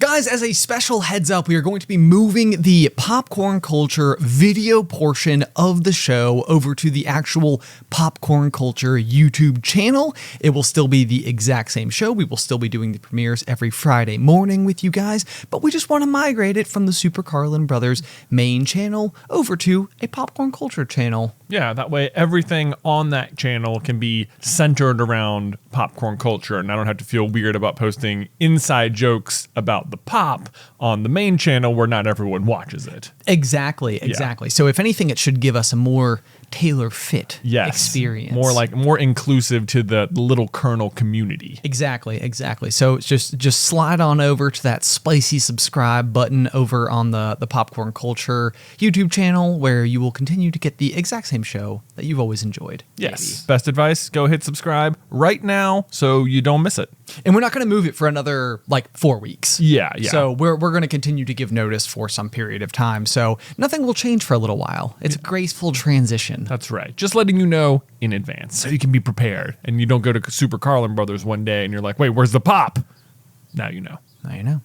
Guys, as a special heads up, we are going to be moving the Popcorn Culture video portion of the show over to the actual Popcorn Culture YouTube channel. It will still be the exact same show. We will still be doing the premieres every Friday morning with you guys, but we just want to migrate it from the Super Carlin Brothers main channel over to a Popcorn Culture channel. Yeah, that way everything on that channel can be centered around popcorn culture, and I don't have to feel weird about posting inside jokes about the pop on the main channel where not everyone watches it. Exactly. Yeah. So if anything, it should give us a more tailor-fit experience. More inclusive to the little kernel community. Exactly. So it's just slide on over to that spicy subscribe button over on the Popcorn Culture YouTube channel, where you will continue to get the exact same show that you've always enjoyed. Yes. Maybe. Best advice, go hit subscribe right now so you don't miss it. And we're not going to move it for another 4 weeks. Yeah. So we're going to continue to give notice for some period of time. So nothing will change for a little while. It's a graceful transition. That's right. Just letting you know in advance so you can be prepared and you don't go to Super Carlin Brothers one day and you're like, wait, where's the pop? Now you know. Now you know.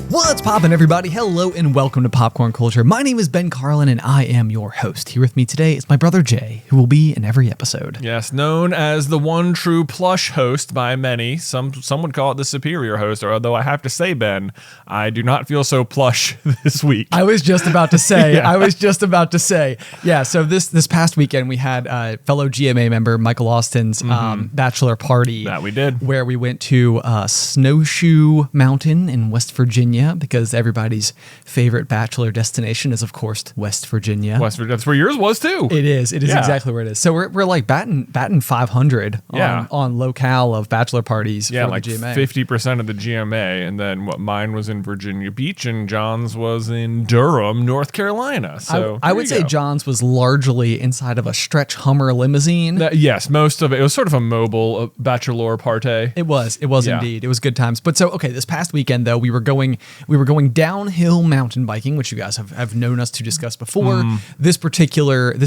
What's poppin', everybody? Hello and welcome to Popcorn Culture. My name is Ben Carlin and I am your host. Here with me today is my brother Jay, who will be in every episode. Yes, known as the one true plush host by many. Some would call it the superior host, although I have to say, Ben, I do not feel so plush this week. I was just about to say. Yeah. Yeah, so this past weekend we had fellow GMA member Michael Austin's bachelor party. That we did. Where we went to Snowshoe Mountain in West Virginia, because everybody's favorite bachelor destination is, of course, West Virginia. That's where yours was too. It is exactly where it is. So we're like batting 500 on locale of bachelor parties. Yeah, for like the GMA. 50% of the GMA, and then mine was in Virginia Beach, and John's was in Durham, North Carolina. So I would say John's was largely inside of a stretch Hummer limousine. Yes, most of it. It was sort of a mobile bachelor party. It was indeed. It was good times. But so, okay, this past weekend though, we were going downhill mountain biking, which you guys have known us to discuss before. This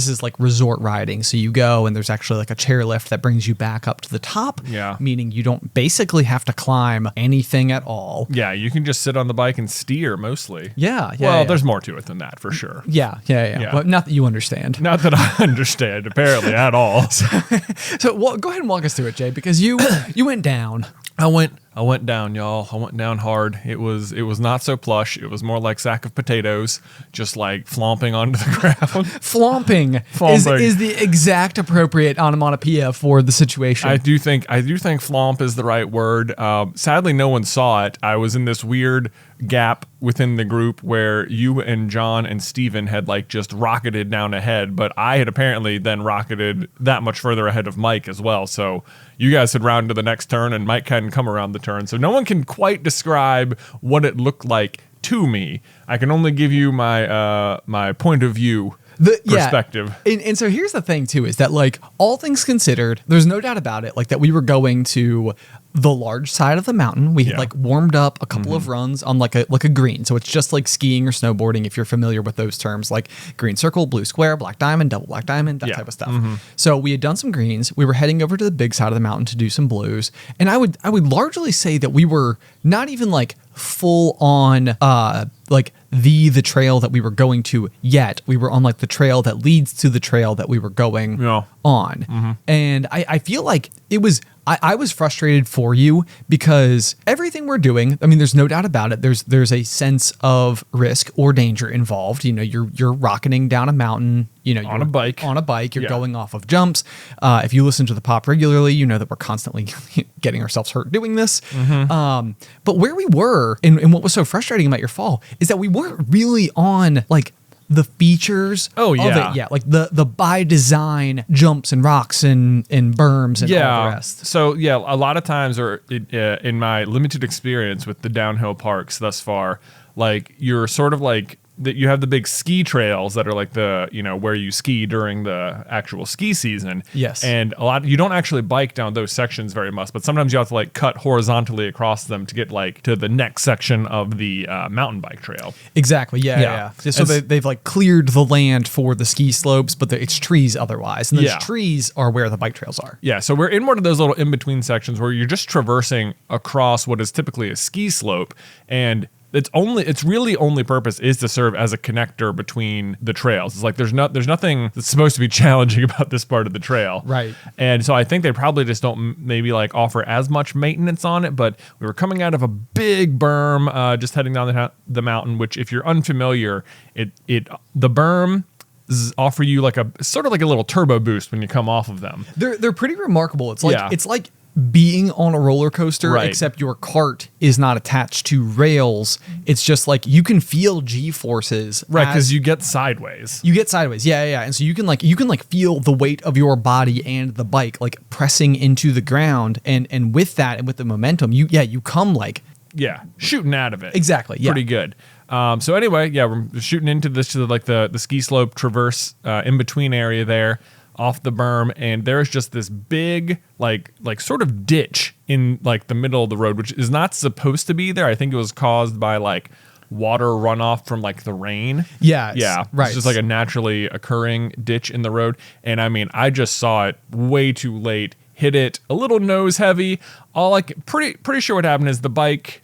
is like resort riding. So you go and there's actually like a chairlift that brings you back up to the top. Yeah. Meaning you don't basically have to climb anything at all. Yeah, you can just sit on the bike and steer mostly. Yeah. Well, there's more to it than that for sure. Yeah. But not that you understand. Not that I understand apparently at all. So go ahead and walk us through it, Jay, because you went down. I went down, y'all. I went down hard. It was not so plush. It was more like sack of potatoes, just like flomping onto the ground. Flomping. Is the exact appropriate onomatopoeia for the situation. I do think flomp is the right word. Sadly, no one saw it. I was in this weird gap within the group where you and John and Steven had like just rocketed down ahead, but I had apparently then rocketed that much further ahead of Mike as well. So you guys had rounded to the next turn and Mike hadn't come around the turn. So no one can quite describe what it looked like to me. I can only give you my my point of view. Perspective. And so here's the thing too, is that like all things considered, there's no doubt about it, like that we were going to the large side of the mountain. We had like warmed up a couple of runs on like a green. So it's just like skiing or snowboarding, if you're familiar with those terms, like green circle, blue square, black diamond, double black diamond, that type of stuff. So we had done some greens. We were heading over to the big side of the mountain to do some blues. And I would largely say that we were not even like full on like the trail that we were going to yet. We were on like the trail that leads to the trail that we were going on. And I feel like it was I was frustrated for you because everything we're doing, I mean, there's no doubt about it. There's a sense of risk or danger involved. You know, you're rocketing down a mountain, you know, on a bike, you're going off of jumps. If you listen to the pop regularly, you know that we're constantly getting ourselves hurt doing this. But where we were and what was so frustrating about your fall is that we weren't really on like the features of it yet, like the by design jumps and rocks and berms and all the rest. So a lot of times, or in my limited experience with the downhill parks thus far, like you're sort of like you have the big ski trails that are like the, where you ski during the actual ski season. Yes. And you don't actually bike down those sections very much, but sometimes you have to like cut horizontally across them to get like to the next section of the mountain bike trail. Exactly. Yeah. So they've like cleared the land for the ski slopes, but it's trees otherwise. And those trees are where the bike trails are. Yeah. So we're in one of those little in-between sections where you're just traversing across what is typically a ski slope, and its really only purpose is to serve as a connector between the trails. It's like there's nothing that's supposed to be challenging about this part of the trail. Right. And so I think they probably just don't maybe like offer as much maintenance on it, but we were coming out of a big berm just heading down the mountain, which if you're unfamiliar, the berm offer you like a sort of like a little turbo boost when you come off of them. They're pretty remarkable. It's like being on a roller coaster, except your cart is not attached to rails. It's just like you can feel G-forces, right? Because you get sideways. Yeah. And so you can feel the weight of your body and the bike like pressing into the ground, and with that and with the momentum, you come like shooting out of it. Exactly. Yeah. Pretty good. So anyway, we're shooting into the ski slope traverse in between area there, off the berm, and there's just this big like sort of ditch in like the middle of the road, which is not supposed to be there. I think it was caused by like water runoff from like the rain. Yeah. Right. It's just like a naturally occurring ditch in the road. And I mean, I just saw it way too late, hit it a little nose heavy. Pretty sure what happened is the bike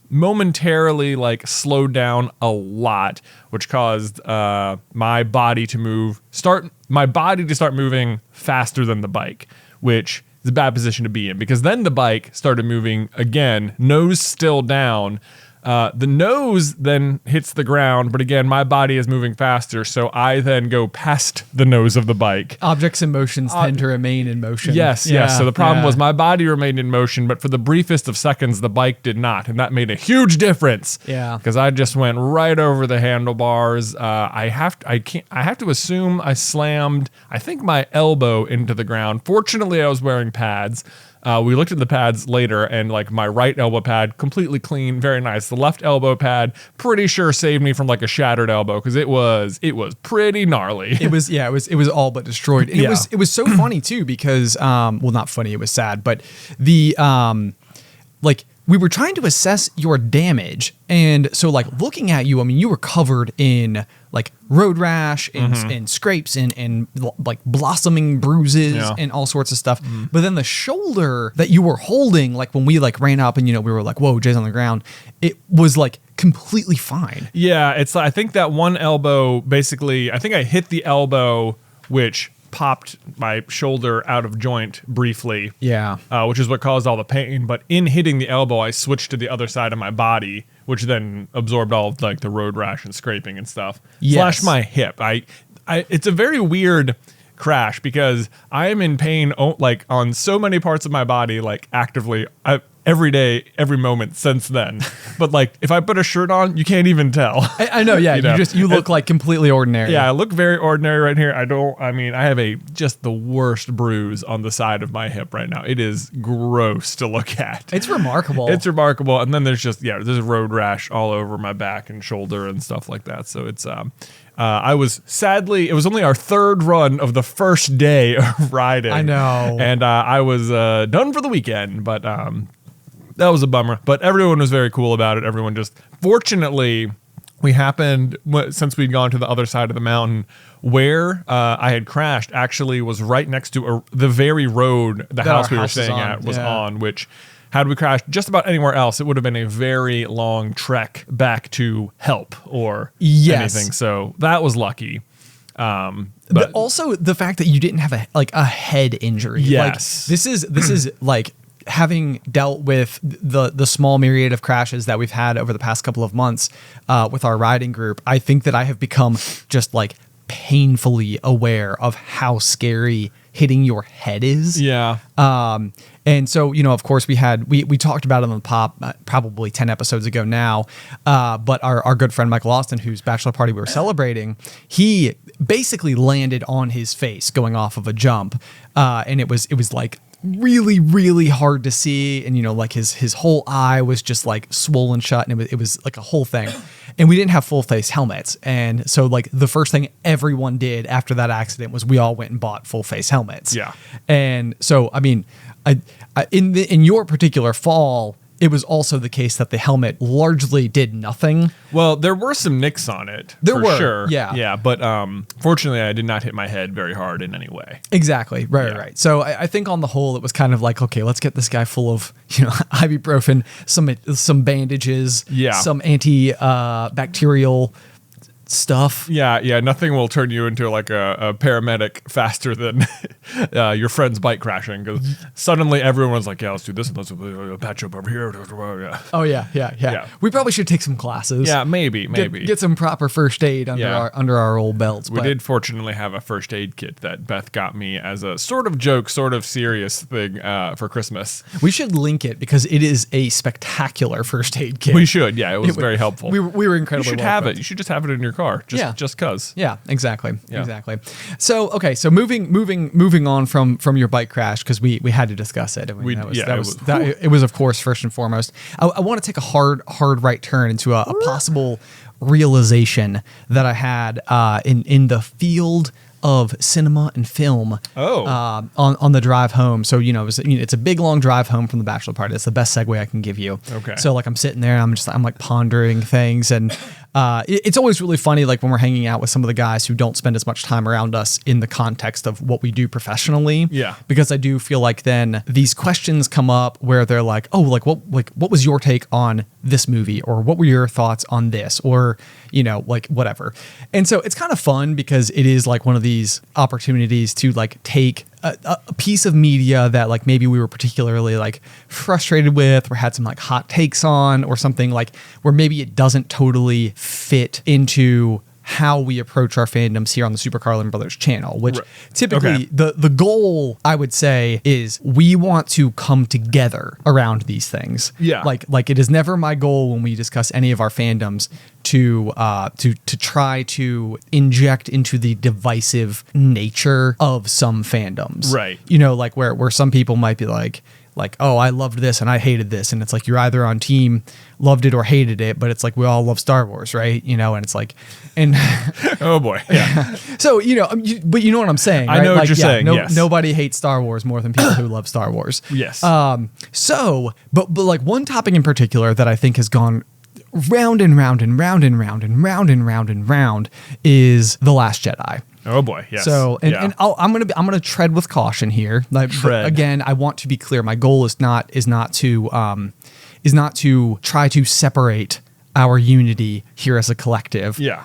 momentarily like slowed down a lot, which caused my body to start moving faster than the bike, which is a bad position to be in, because then the bike started moving again, nose still down. The nose then hits the ground, but again, my body is moving faster, so I then go past the nose of the bike. Objects in motion tend to remain in motion. Yes. So the problem was my body remained in motion, but for the briefest of seconds, the bike did not, and that made a huge difference. Yeah. Because I just went right over the handlebars. I have to assume I slammed, I think, my elbow into the ground. Fortunately, I was wearing pads. We looked at the pads later, and like my right elbow pad, completely clean, very nice. The left elbow pad, pretty sure saved me from like a shattered elbow, because it was pretty gnarly. It was all but destroyed. And it was so funny too, because not funny, it was sad, but the we were trying to assess your damage, and so like looking at you, I mean, you were covered in like road rash and scrapes and like blossoming bruises and all sorts of stuff. But then the shoulder that you were holding, like when we like ran up and we were like, whoa, Jay's on the ground, it was like completely fine. Yeah, I think that one elbow, basically, I think I hit the elbow, which popped my shoulder out of joint briefly. Yeah. Which is what caused all the pain. But in hitting the elbow, I switched to the other side of my body, which then absorbed all of like the road rash and scraping and stuff. Yes. Slashed my hip. It's a very weird crash, because I am in pain like on so many parts of my body, like actively every day, every moment since then. But like if I put a shirt on, you can't even tell. I know, yeah. You look like completely ordinary. Yeah, I look very ordinary right here. I have just the worst bruise on the side of my hip right now. It is gross to look at. It's remarkable. And then there's there's road rash all over my back and shoulder and stuff like that. So it's it was only our third run of the first day of riding. I know. And I was done for the weekend, but that was a bummer. But everyone was very cool about it. Everyone fortunately, since we'd gone to the other side of the mountain, where I had crashed actually was right next to the very road the house we were staying at was on, which had we crashed just about anywhere else, it would have been a very long trek back to help or anything. So that was lucky. But also the fact that you didn't have a head injury. Yes. Like, this is like having dealt with the small myriad of crashes that we've had over the past couple of months with our riding group. I think that I have become just like painfully aware of how scary hitting your head is. Yeah. And so, of course we talked about it on the pop probably 10 episodes ago now. But our good friend Michael Austin, whose bachelor party we were celebrating, he basically landed on his face going off of a jump. And it was like really, really hard to see. And, like his whole eye was just like swollen shut, and it was like a whole thing. and we didn't have full face helmets. And so like the first thing everyone did after that accident was we all went and bought full face helmets. Yeah. And so, I mean, in your particular fall, it was also the case that the helmet largely did nothing. Well, there were some nicks on it. There were, sure. yeah. Yeah, but fortunately, I did not hit my head very hard in any way. Exactly. Right. So I think on the whole, it was kind of like, okay, let's get this guy full of, ibuprofen, some bandages, some anti-bacterial stuff. Yeah. Nothing will turn you into like a paramedic faster than your friend's bike crashing, because suddenly everyone's like, yeah, let's do this and let's patch up over here. Yeah. Oh yeah. We probably should take some classes. Yeah, maybe get some proper first aid under our old belts. We did fortunately have a first aid kit that Beth got me as a sort of joke, sort of serious thing for Christmas. We should link it because it is a spectacular first aid kit. We should. Yeah, it was very helpful. We were incredibly. You should have it. You should just have it in your car. Just cause. Yeah, exactly. So okay, so moving on from your bike crash, because we had to discuss it. I mean, it was of course first and foremost. I want to take a hard right turn into a possible realization that I had in the field of cinema and film on the drive home. So, it's a big, long drive home from the bachelor party. That's the best segue I can give you. Okay. So like I'm sitting there and I'm like pondering things, and it's always really funny, like when we're hanging out with some of the guys who don't spend as much time around us in the context of what we do professionally. Yeah. Because I do feel like then these questions come up where they're like, oh, what was your take on this movie, or what were your thoughts on this, or like whatever. And so it's kind of fun because it is like one of these opportunities to like take a piece of media that like maybe we were particularly like frustrated with or had some like hot takes on, or something like where maybe it doesn't totally fit into how we approach our fandoms here on the Super Carlin Brothers channel, which typically the goal, I would say, is we want to come together around these things. Yeah. Like it is never my goal when we discuss any of our fandoms to try to inject into the divisive nature of some fandoms. Right. Like where some people might be like, oh, I loved this and I hated this. And it's like, you're either on team loved it or hated it, but it's like, we all love Star Wars, right? And it's like, and oh boy. Yeah. So, but you know what I'm saying, right? I know what you're saying. Yes. Nobody hates Star Wars more than people who love Star Wars. Yes. But like one topic in particular that I think has gone round and round and round and round and round and round and round is The Last Jedi. Oh boy, yes. So, and I'm gonna tread with caution here. But again, I want to be clear. My goal is not to try to separate our unity here as a collective. Yeah.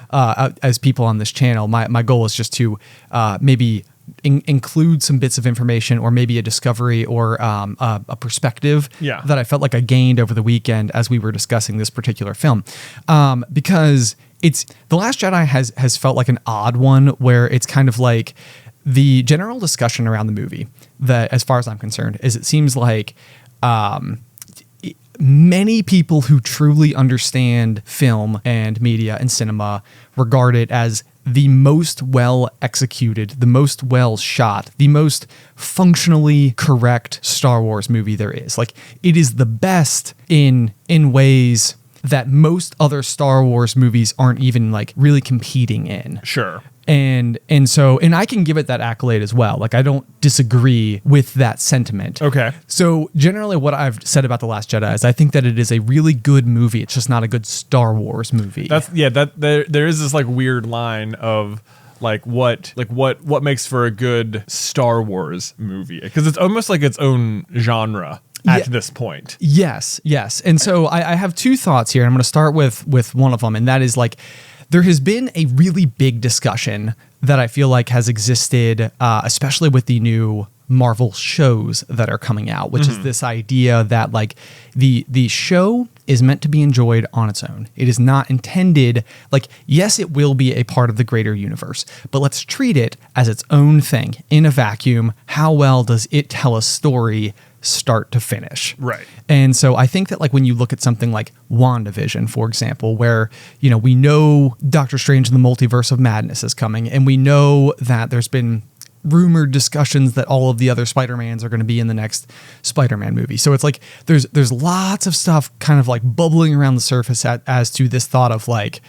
As people on this channel, my goal is just to maybe include some bits of information, or maybe a discovery, or a perspective that I felt like I gained over the weekend as we were discussing this particular film, because The Last Jedi has felt like an odd one, where it's kind of like the general discussion around the movie, that as far as I'm concerned, is it seems like many people who truly understand film and media and cinema regard it as the most well executed, the most well shot, the most functionally correct Star Wars movie there is. Like, it is the best in ways that most other Star Wars movies aren't even like really competing in. Sure. And so I can give it that accolade as well. Like, I don't disagree with that sentiment. Okay. So generally what I've said about The Last Jedi is I think that it is a really good movie. It's just not a good Star Wars movie. There is this like weird line of what makes for a good Star Wars movie, because it's almost like its own genre at this point. Yes. And so I have two thoughts here, and I'm going to start with one of them, and that is like, there has been a really big discussion that I feel like has existed, especially with the new Marvel shows that are coming out, which is this idea that like the show is meant to be enjoyed on its own. It is not intended, like, yes, it will be a part of the greater universe, but let's treat it as its own thing in a vacuum. How well does it tell a story start to finish? Right. And so I think that like when you look at something like WandaVision, for example, where, we know Doctor Strange in the Multiverse of Madness is coming, and we know that there's been rumored discussions that all of the other Spider-Mans are going to be in the next Spider-Man movie. So it's like there's lots of stuff kind of like bubbling around the surface as to this thought of like,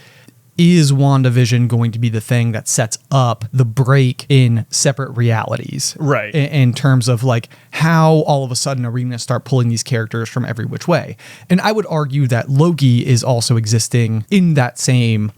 is WandaVision going to be the thing that sets up the break in separate realities? Right. In terms of like how all of a sudden are we going to start pulling these characters from every which way? And I would argue that Loki is also existing in that same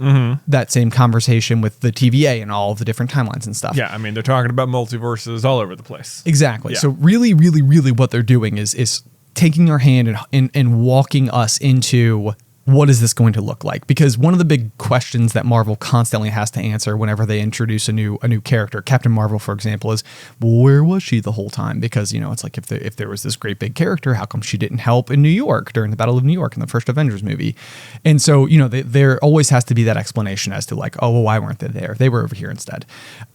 conversation with the TVA and all of the different timelines and stuff. Yeah, I mean, they're talking about multiverses all over the place. Exactly. Yeah. So really, really, really what they're doing is taking our hand and walking us into what is this going to look like? Because one of the big questions that Marvel constantly has to answer whenever they introduce a new character, Captain Marvel, for example, is, well, where was she the whole time? Because, you know, it's like if there was this great big character, how come she didn't help in New York during the Battle of New York in the first Avengers movie? And so, you know, there always has to be that explanation as to like, oh, well, why weren't they there? They were over here instead.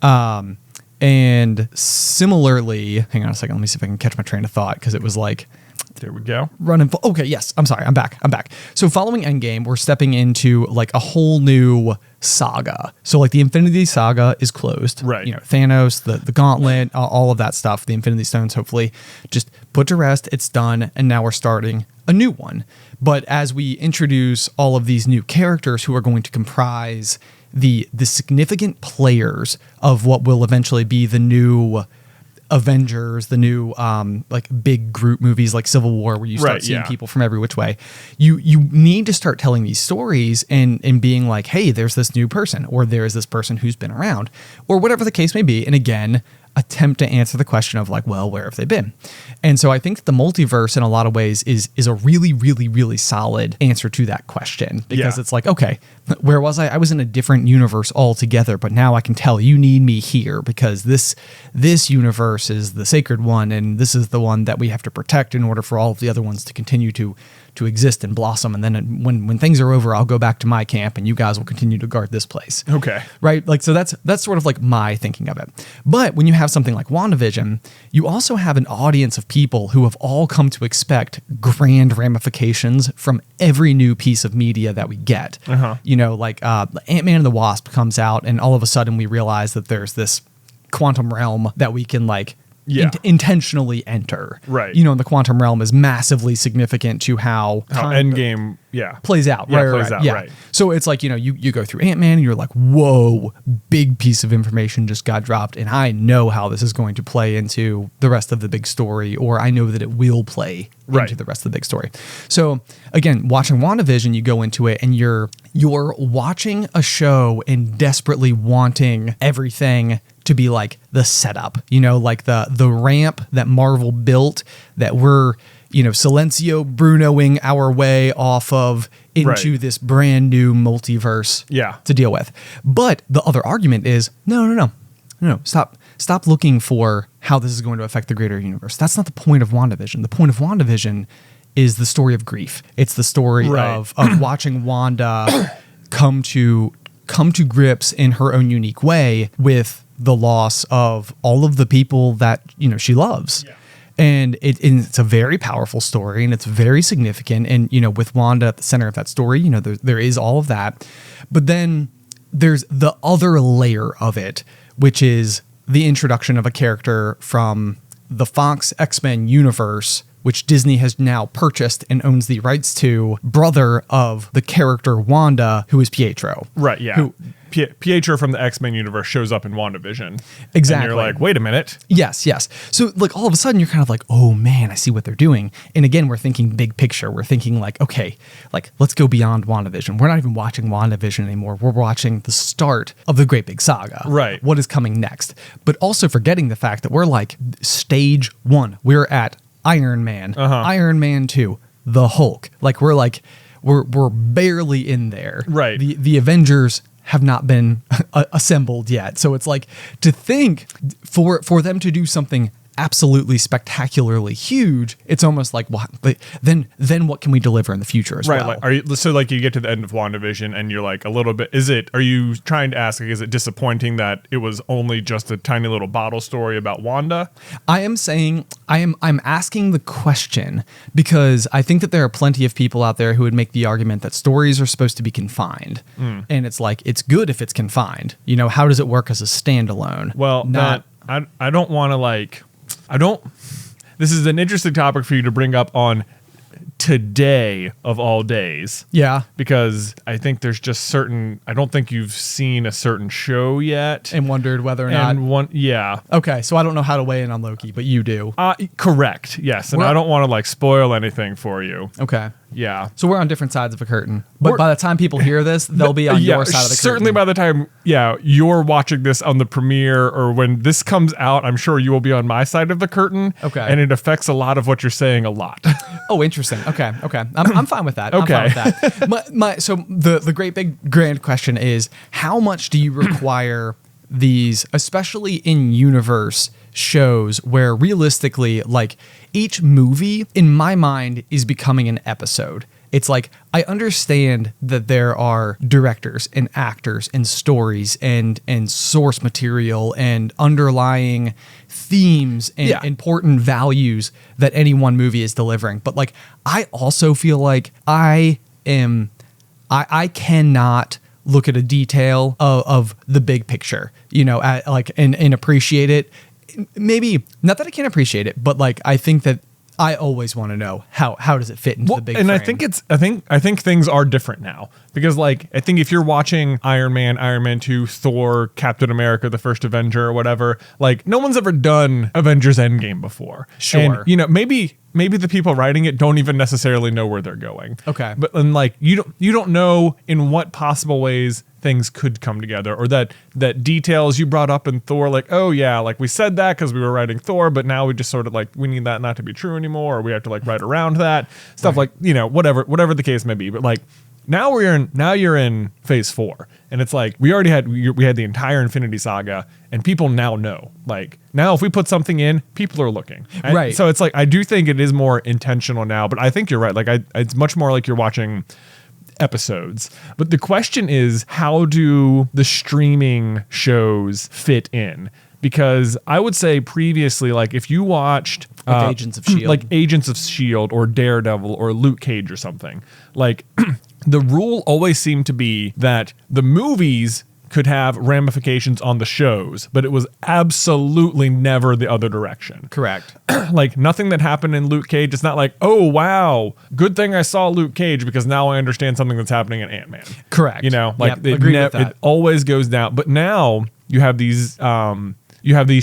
And similarly, hang on a second, let me see if I can catch my train of thought, because it was like, there we go. Okay, yes. I'm sorry. I'm back. So following Endgame, we're stepping into like a whole new saga. So like the Infinity Saga is closed. Right. You know, Thanos, the Gauntlet, all of that stuff, the Infinity Stones, hopefully just put to rest. It's done. And now we're starting a new one. But as we introduce all of these new characters who are going to comprise the significant players of what will eventually be the new Avengers, the new like big group movies like Civil War, where you start seeing people from every which way. You need to start telling these stories and being like, hey, there's this new person, or there's this person who's been around, or whatever the case may be. And again, attempt to answer the question of like, well, where have they been? And so I think the multiverse in a lot of ways is a really, really, really solid answer to that question, because it's like, okay, where was I? I was in a different universe altogether, but now I can tell you need me here because this universe is the sacred one, and this is the one that we have to protect in order for all of the other ones to continue to exist and blossom. And then when things are over, I'll go back to my camp and you guys will continue to guard this place. Okay. Right? Like, so that's sort of like my thinking of it. But when you have something like WandaVision, you also have an audience of people who have all come to expect grand ramifications from every new piece of media that we get. You know, like Ant-Man and the Wasp comes out and all of a sudden we realize that there's this quantum realm that we can like intentionally enter. Right. You know, and the quantum realm is massively significant to how Endgame plays out. Right. So it's like, you know, you go through Ant-Man and you're like, whoa, big piece of information just got dropped, and I know how this is going to play into the rest of the big story, or I know that it will play into the rest of the big story. So again, watching WandaVision, you go into it and you're watching a show and desperately wanting everything to be like the setup, you know, like the ramp that Marvel built that we're, you know, Silencio Brunoing our way off of into this brand new multiverse to deal with. But the other argument is, no, stop looking for how this is going to affect the greater universe. That's not the point of WandaVision. The point of WandaVision is the story of grief. It's the story of watching Wanda come to grips in her own unique way with the loss of all of the people that, you know, she loves. And it's a very powerful story, and it's very significant. And, you know, with Wanda at the center of that story, you know, there is all of that. But then there's the other layer of it, which is the introduction of a character from the Fox X-Men universe, which Disney has now purchased and owns the rights to, brother of the character Wanda, who is Pietro. Right, yeah. Pietro from the X-Men universe shows up in WandaVision. Exactly. And you're like, wait a minute. Yes. So like all of a sudden you're kind of like, oh man, I see what they're doing. And again, we're thinking big picture. We're thinking like, okay, like let's go beyond WandaVision. We're not even watching WandaVision anymore. We're watching the start of the great big saga. Right. What is coming next? But also forgetting the fact that we're like stage 1. We're at Iron Man, Iron Man 2, the Hulk. Like we're barely in there. Right. The Avengers have not been assembled yet. So it's like to think for them to do something absolutely spectacularly huge, it's almost like, what? Then what can we deliver in the future as well? Right. Like, you get to the end of WandaVision and you're like a little bit, are you trying to ask, like, is it disappointing that it was only just a tiny little bottle story about Wanda? I am saying, I'm asking the question because I think that there are plenty of people out there who would make the argument that stories are supposed to be confined. And it's like, it's good if it's confined. You know, how does it work as a standalone? Well, I don't want to like, this is an interesting topic for you to bring up on today of all days. Yeah. Because I think there's just I don't think you've seen a certain show yet. And wondered whether or not. Yeah. Okay, so I don't know how to weigh in on Loki, but you do. Correct, yes. And I don't want to like spoil anything for you. Okay. Yeah. So we're on different sides of a curtain. But by the time people hear this, they'll be on your side of the curtain. Certainly by the time, you're watching this on the premiere or when this comes out, I'm sure you will be on my side of the curtain. Okay. And it affects a lot of what you're saying a lot. Oh, interesting. Okay. I'm fine with that. Okay. I'm fine with that. So the great big grand question is, how much do you require these, especially in universe shows where realistically, like, each movie in my mind is becoming an episode. It's like, I understand that there are directors and actors and stories and source material and underlying themes and important values that any one movie is delivering. But like, I also feel like I cannot look at a detail of the big picture, and appreciate it. Maybe not that I can't appreciate it, but like, I think that I always want to know how does it fit into the big frame. I think things are different now because like, I think if you're watching Iron Man 2, Thor, Captain America, the first Avenger or whatever, like no one's ever done Avengers Endgame before. Sure. And, maybe the people writing it don't even necessarily know where they're going. Okay. But and like you don't know in what possible ways things could come together, or that details you brought up in Thor, like, oh yeah, like we said that because we were writing Thor, but now we just sort of like, we need that not to be true anymore, or we have to like write around that stuff, right. Like, whatever the case may be. But like now you're in phase 4, and it's like we had the entire Infinity Saga, and people now know. Like now, if we put something in, people are looking. Right. So it's like, I do think it is more intentional now, but I think you're right. Like it's much more like you're watching episodes. But the question is, how do the streaming shows fit in? Because I would say previously, like if you watched Agents of S.H.I.E.L.D. like Agents of S.H.I.E.L.D. or Daredevil or Luke Cage or something, like the rule always seemed to be that the movies could have ramifications on the shows, but it was absolutely never the other direction. Correct. Like nothing that happened in Luke Cage, it's not like, oh wow, good thing I saw Luke Cage because now I understand something that's happening in Ant-Man. Correct. Like yep, with that. It always goes down. But now you have these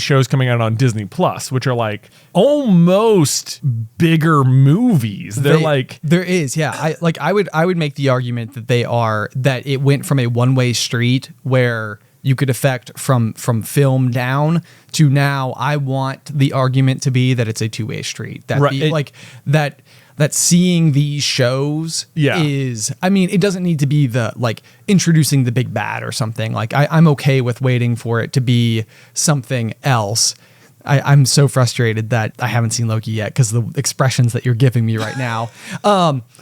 shows coming out on Disney Plus, which are like almost bigger movies. There is, yeah. I would make the argument that it went from a one-way street where you could affect from film down to now. I want the argument to be that it's a two-way street. That right. That seeing these shows is, I mean, it doesn't need to be the like introducing the big bad or something. Like I'm okay with waiting for it to be something else. I'm so frustrated that I haven't seen Loki yet because the expressions that you're giving me right now.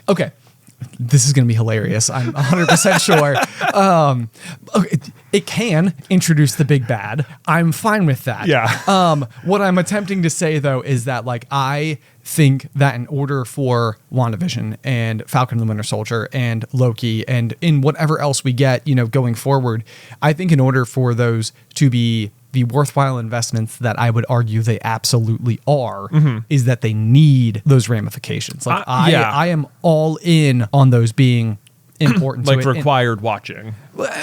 Okay. This is going to be hilarious. I'm 100% sure. Okay, it can introduce the big bad. I'm fine with that. Yeah. What I'm attempting to say, though, is that like I think that in order for WandaVision and Falcon and the Winter Soldier and Loki and in whatever else we get, going forward, I think in order for those to be the worthwhile investments that I would argue they absolutely are, is that they need those ramifications. Like I am all in on those being important. Like to it. Required watching.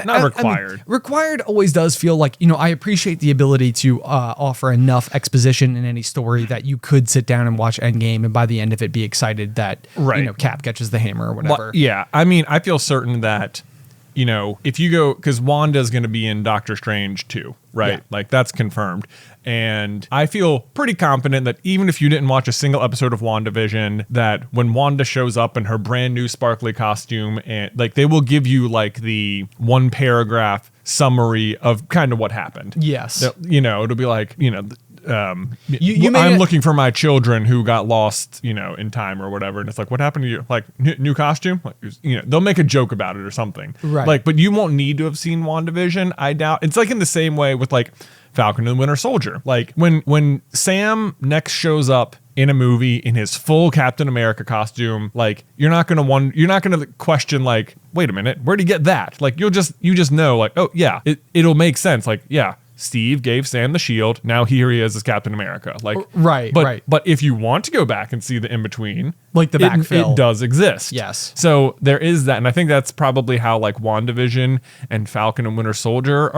Not required. I mean, required always does feel like, I appreciate the ability to offer enough exposition in any story that you could sit down and watch Endgame and by the end of it be excited that, Cap catches the hammer or whatever. Yeah. I mean, I feel certain that, if you go, because Wanda's going to be in Doctor Strange too, right? Yeah. Like that's confirmed. And I feel pretty confident that even if you didn't watch a single episode of WandaVision, that when Wanda shows up in her brand new sparkly costume, and like they will give you like the 1 paragraph summary of kind of what happened. Yes. It'll be like, I'm looking for my children who got lost, in time or whatever. And it's like, what happened to you? Like new costume? Like, they'll make a joke about it or something. Right. Like, but you won't need to have seen WandaVision. I doubt. It's like in the same way with like Falcon and the Winter Soldier. Like when Sam next shows up in a movie in his full Captain America costume, like you're not gonna question like, wait a minute, where'd he get that? Like you just know like, oh yeah, it'll make sense. Like, yeah, Steve gave Sam the shield. Now here he is as Captain America. Like, right. But if you want to go back and see the in between, like the backfill, it does exist. Yes. So there is that, and I think that's probably how like WandaVision and Falcon and Winter Soldier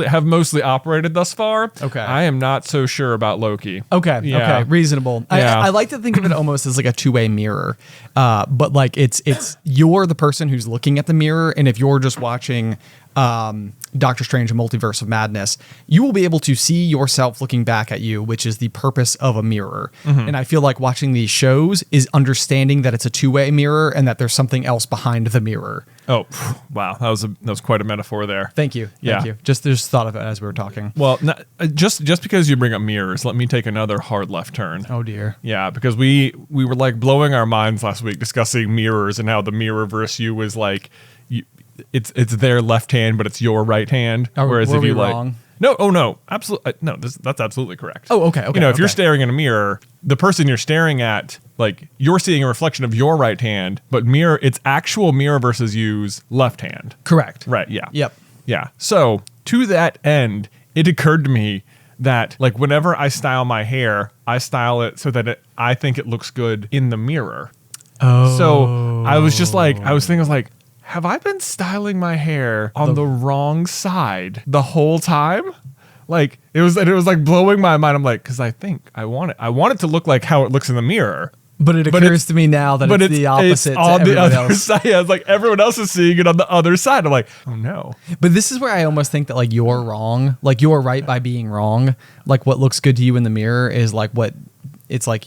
have mostly operated thus far. Okay. I am not so sure about Loki. Okay. Yeah. Okay. Reasonable. Yeah. I like to think of it almost as like a two-way mirror, but like it's you're the person who's looking at the mirror, and if you're just watching Doctor Strange: A Multiverse of Madness, you will be able to see yourself looking back at you, which is the purpose of a mirror. And I feel like watching these shows is understanding that it's a two-way mirror and that there's something else behind the mirror. Oh, wow. That was quite a metaphor there. Thank you. Thank you. Just thought of it as we were talking. Well, just because you bring up mirrors, let me take another hard left turn. Oh dear. Yeah, because we were like blowing our minds last week discussing mirrors and how the mirror versus you was like, it's their left hand, but it's your right hand. Whereas if you wrong? No, absolutely no. That's absolutely correct. Oh, okay. If you're staring in a mirror, the person you're staring at, like you're seeing a reflection of your right hand, but it's actual mirror versus you's left hand. Correct. Right. Yeah. Yep. Yeah. So to that end, it occurred to me that like whenever I style my hair, I style it so that I think it looks good in the mirror. Oh. So I was thinking like, have I been styling my hair on the wrong side the whole time? Like it was like blowing my mind. I'm like, because I think I want it to look like how it looks in the mirror. But it occurs to me now that it's the opposite. It's on the other else. side. Yeah, it's like everyone else is seeing it on the other side. I'm like, oh no. But this is where I almost think that like you're wrong. Like you're right by being wrong. Like what looks good to you in the mirror is like what it's like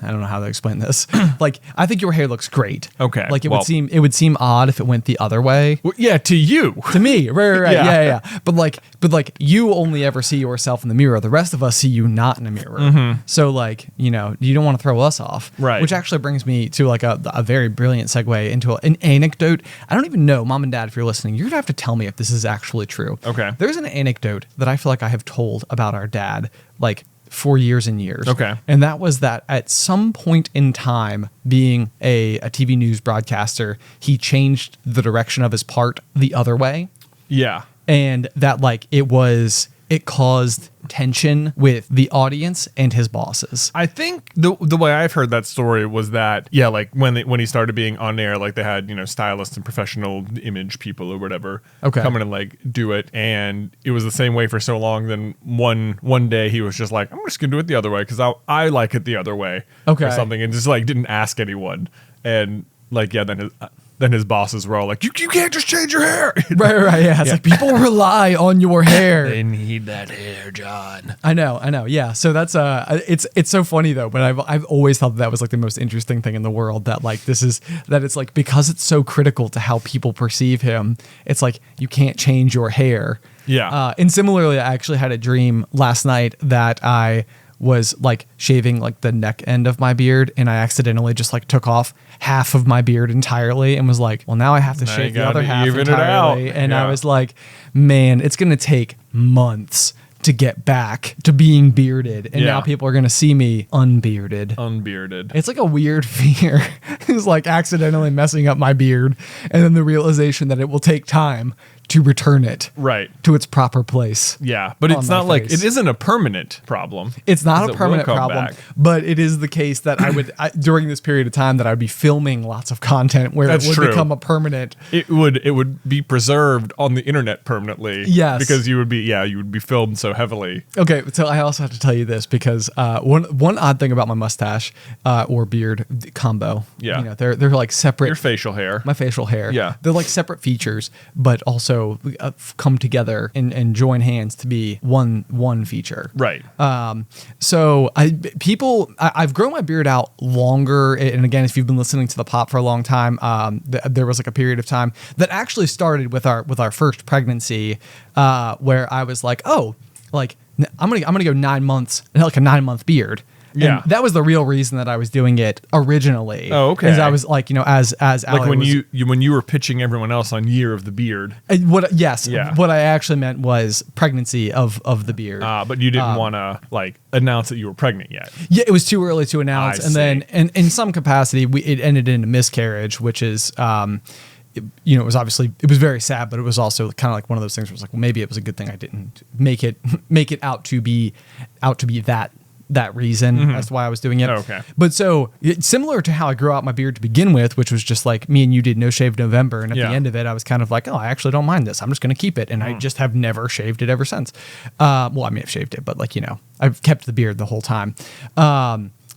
I don't know how to explain this. Like, I think your hair looks great. Okay. Like it would seem odd if it went the other way. Well, yeah, to you. To me, right. Yeah. Yeah. But like you only ever see yourself in the mirror. The rest of us see you not in a mirror. Mm-hmm. So like, you don't want to throw us off. Right. Which actually brings me to like a very brilliant segue into an anecdote. I don't even know, Mom and Dad, if you're listening, you're gonna have to tell me if this is actually true. Okay. There's an anecdote that I feel like I have told about our dad, like for years and years. Okay. And that was that at some point in time, being a TV news broadcaster, he changed the direction of his part the other way. Yeah. And that like it caused tension with the audience and his bosses. I think the way I've heard that story was that, yeah, like when he started being on air, like they had, stylists and professional image people or whatever come in and like do it. And it was the same way for so long. Then one day he was just like, I'm just going to do it the other way because I like it the other way or something. And just like didn't ask anyone. And like, yeah, then his bosses were all like, you can't just change your hair. Right. Yeah. It's like people rely on your hair. They need that hair, John. I know. Yeah. So that's it's so funny though, but I've always thought that was like the most interesting thing in the world, that like it's like, because it's so critical to how people perceive him, it's like you can't change your hair. Yeah. And similarly, I actually had a dream last night that I was like shaving like the neck end of my beard, and I accidentally just like took off half of my beard entirely and was like, well, now I have to shave the other half entirely. And I was like, man, it's going to take months to get back to being bearded. And now people are going to see me unbearded. It's like a weird fear. It's like accidentally messing up my beard. And then the realization that it will take time to return it to its proper place. Yeah, but it's not like, it isn't a permanent problem. It's not a permanent problem, but it is the case that I would, during this period of time, that I would be filming lots of content where it would become a permanent. It would be preserved on the internet permanently. Yes. Because you would be filmed so heavily. Okay, so I also have to tell you this because one odd thing about my mustache or beard combo. Yeah. They're like separate. Your facial hair. My facial hair. Yeah. They're like separate features, but also come together and join hands to be one feature. Right. So I've grown my beard out longer. And again, if you've been listening to the pop for a long time, there was like a period of time that actually started with our first pregnancy, where I was like, oh, like I'm gonna go 9 months, like a 9-month beard. Yeah, and that was the real reason that I was doing it originally. Oh, okay. Because I was like, as like Allie when you were pitching everyone else on Year of the Beard. What I actually meant was pregnancy of the beard. But you didn't want to like announce that you were pregnant yet. Yeah, it was too early to announce, then in some capacity it ended in a miscarriage, which is you know, it was obviously, it was very sad, but it was also kind of like one of those things where it was like, well, maybe it was a good thing I didn't make it out to be that reason as to why I was doing it. Oh, okay. But so it's similar to how I grew out my beard to begin with, which was just like me and you did No Shave November. And at the end of it, I was kind of like, oh, I actually don't mind this. I'm just going to keep it. And I just have never shaved it ever since. Well, I may have shaved it, but like, you know, I've kept the beard the whole time.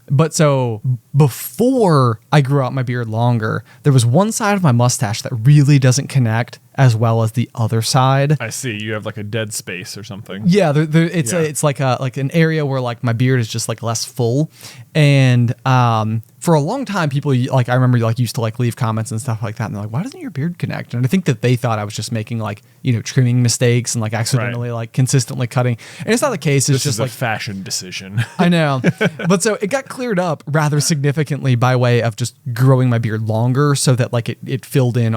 But so before I grew out my beard longer, there was one side of my mustache that really doesn't connect as well as the other side. I see. You have like a dead space or something. Yeah, it's like an area where like my beard is just like less full, and for a long time people like I remember like used to like leave comments and stuff like that, and they're like, why doesn't your beard connect? And I think that they thought I was just making like, you know, trimming mistakes and like accidentally like consistently cutting, and it's not the case. It's just a like fashion decision. I know, but so it got cleared up rather significantly by way of just growing my beard longer, so that like it filled in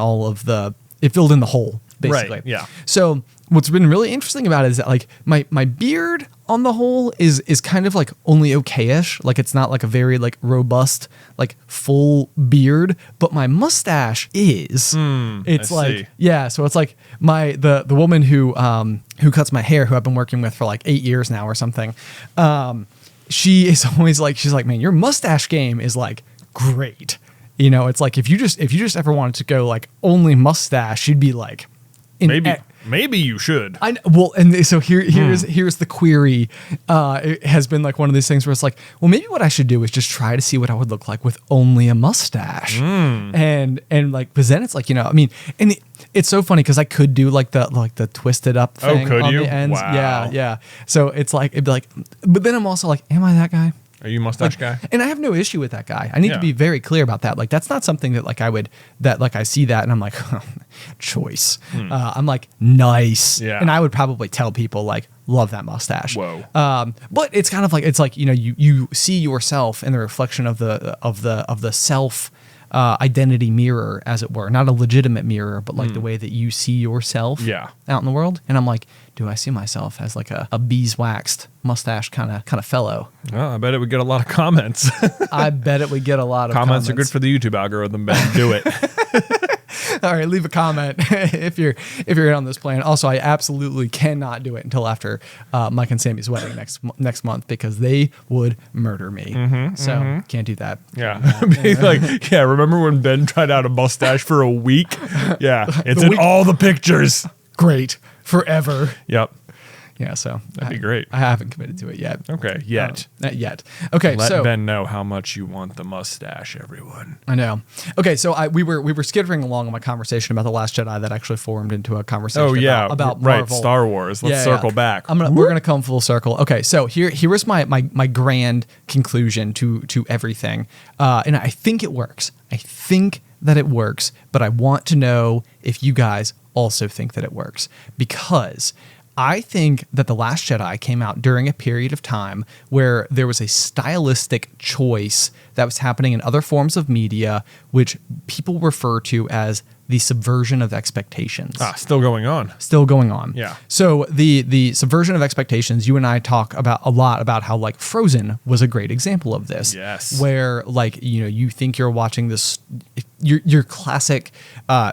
it filled in the hole, basically. Right, yeah. So what's been really interesting about it is that like my beard on the whole is kind of like only okay-ish. Like it's not like a very like robust, like full beard, but my mustache is. It's like, yeah. So it's like the woman who cuts my hair, who I've been working with for like 8 years now or something. She is always like, she's like, man, your mustache game is like great. You know, it's like if you just ever wanted to go like only mustache, you'd be like, maybe you should. Well, and so here's the query. It has been like one of these things where it's like, well, maybe what I should do is just try to see what I would look like with only a mustache, and like, but then it's like, you know, I mean, and it's so funny because I could do like the twisted up thing on the ends. Wow. Yeah. So it's like it'd be like, but then I'm also like, am I that guy? Are you a mustache guy? And I have no issue with that guy. I need to be very clear about that. Like, that's not something that like I see that and I'm like, choice. I'm like, nice. Yeah. And I would probably tell people like, love that mustache. Whoa. But it's kind of like, it's like, you know, you see yourself in the reflection of the self identity mirror, as it were. Not a legitimate mirror, but like the way that you see yourself out in the world. And I'm like, do I see myself as like a beeswaxed mustache kind of fellow? Oh, I bet it would get a lot of comments. I bet it would get a lot of comments. Are good for the YouTube algorithm, Ben. Do it. All right, leave a comment if you're in on this plan. Also, I absolutely cannot do it until after Mike and Sammy's wedding next month, because they would murder me. Can't do that. Yeah. Like, yeah, remember when Ben tried out a mustache for a week? Yeah, it's in all the pictures. Great. Forever. Yep. Yeah, so that'd be great. I haven't committed to it yet. Okay, yet. Not yet. Okay, let Ben know how much you want the mustache, everyone. I know. Okay, so we were skittering along on my conversation about The Last Jedi that actually formed into a conversation about Marvel. Right, Star Wars. Let's circle back. We're gonna come full circle. Okay, so here is my grand conclusion to everything, and I think it works. I think that it works, but I want to know if you guys also think that it works, because I think that The Last Jedi came out during a period of time where there was a stylistic choice that was happening in other forms of media, which people refer to as the subversion of expectations. Still going on. Still going on. Yeah. So the subversion of expectations, you and I talk about a lot about how like Frozen was a great example of this. Yes. Where like, you know, you think you're watching this, your classic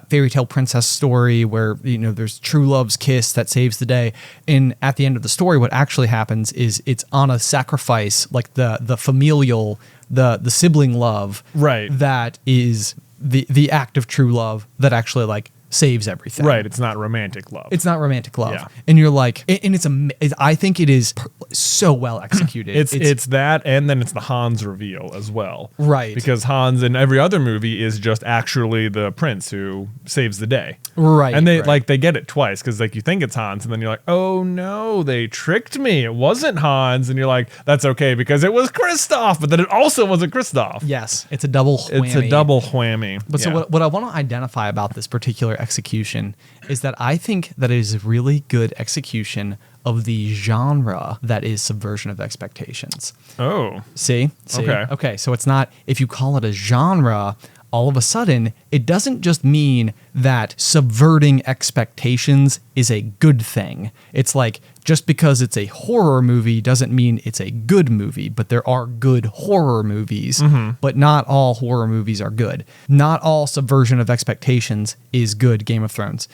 fairy tale princess story where, you know, there's true love's kiss that saves the day. And at the end of the story, what actually happens is it's on a sacrifice, like the familial, the sibling love. Right. That is the act of true love that actually like saves everything. Right. It's not romantic love. It's not romantic love. Yeah. And you're like, and I think it is so well executed. It's that, and then it's the Hans reveal as well. Right. Because Hans in every other movie is just actually the prince who saves the day. Right. And they get it twice, because like you think it's Hans, and then you're like, oh no, they tricked me. It wasn't Hans. And you're like, that's okay, because it was Kristoff, but then it also wasn't Kristoff. Yes. It's a double whammy. It's a double whammy. But so what I want to identify about this particular execution is that I think that it is a really good execution of the genre that is subversion of expectations. Oh. See? Okay. So it's not, if you call it a genre, all of a sudden, it doesn't just mean that subverting expectations is a good thing. It's like, just because it's a horror movie doesn't mean it's a good movie, but there are good horror movies, but not all horror movies are good. Not all subversion of expectations is good, Game of Thrones.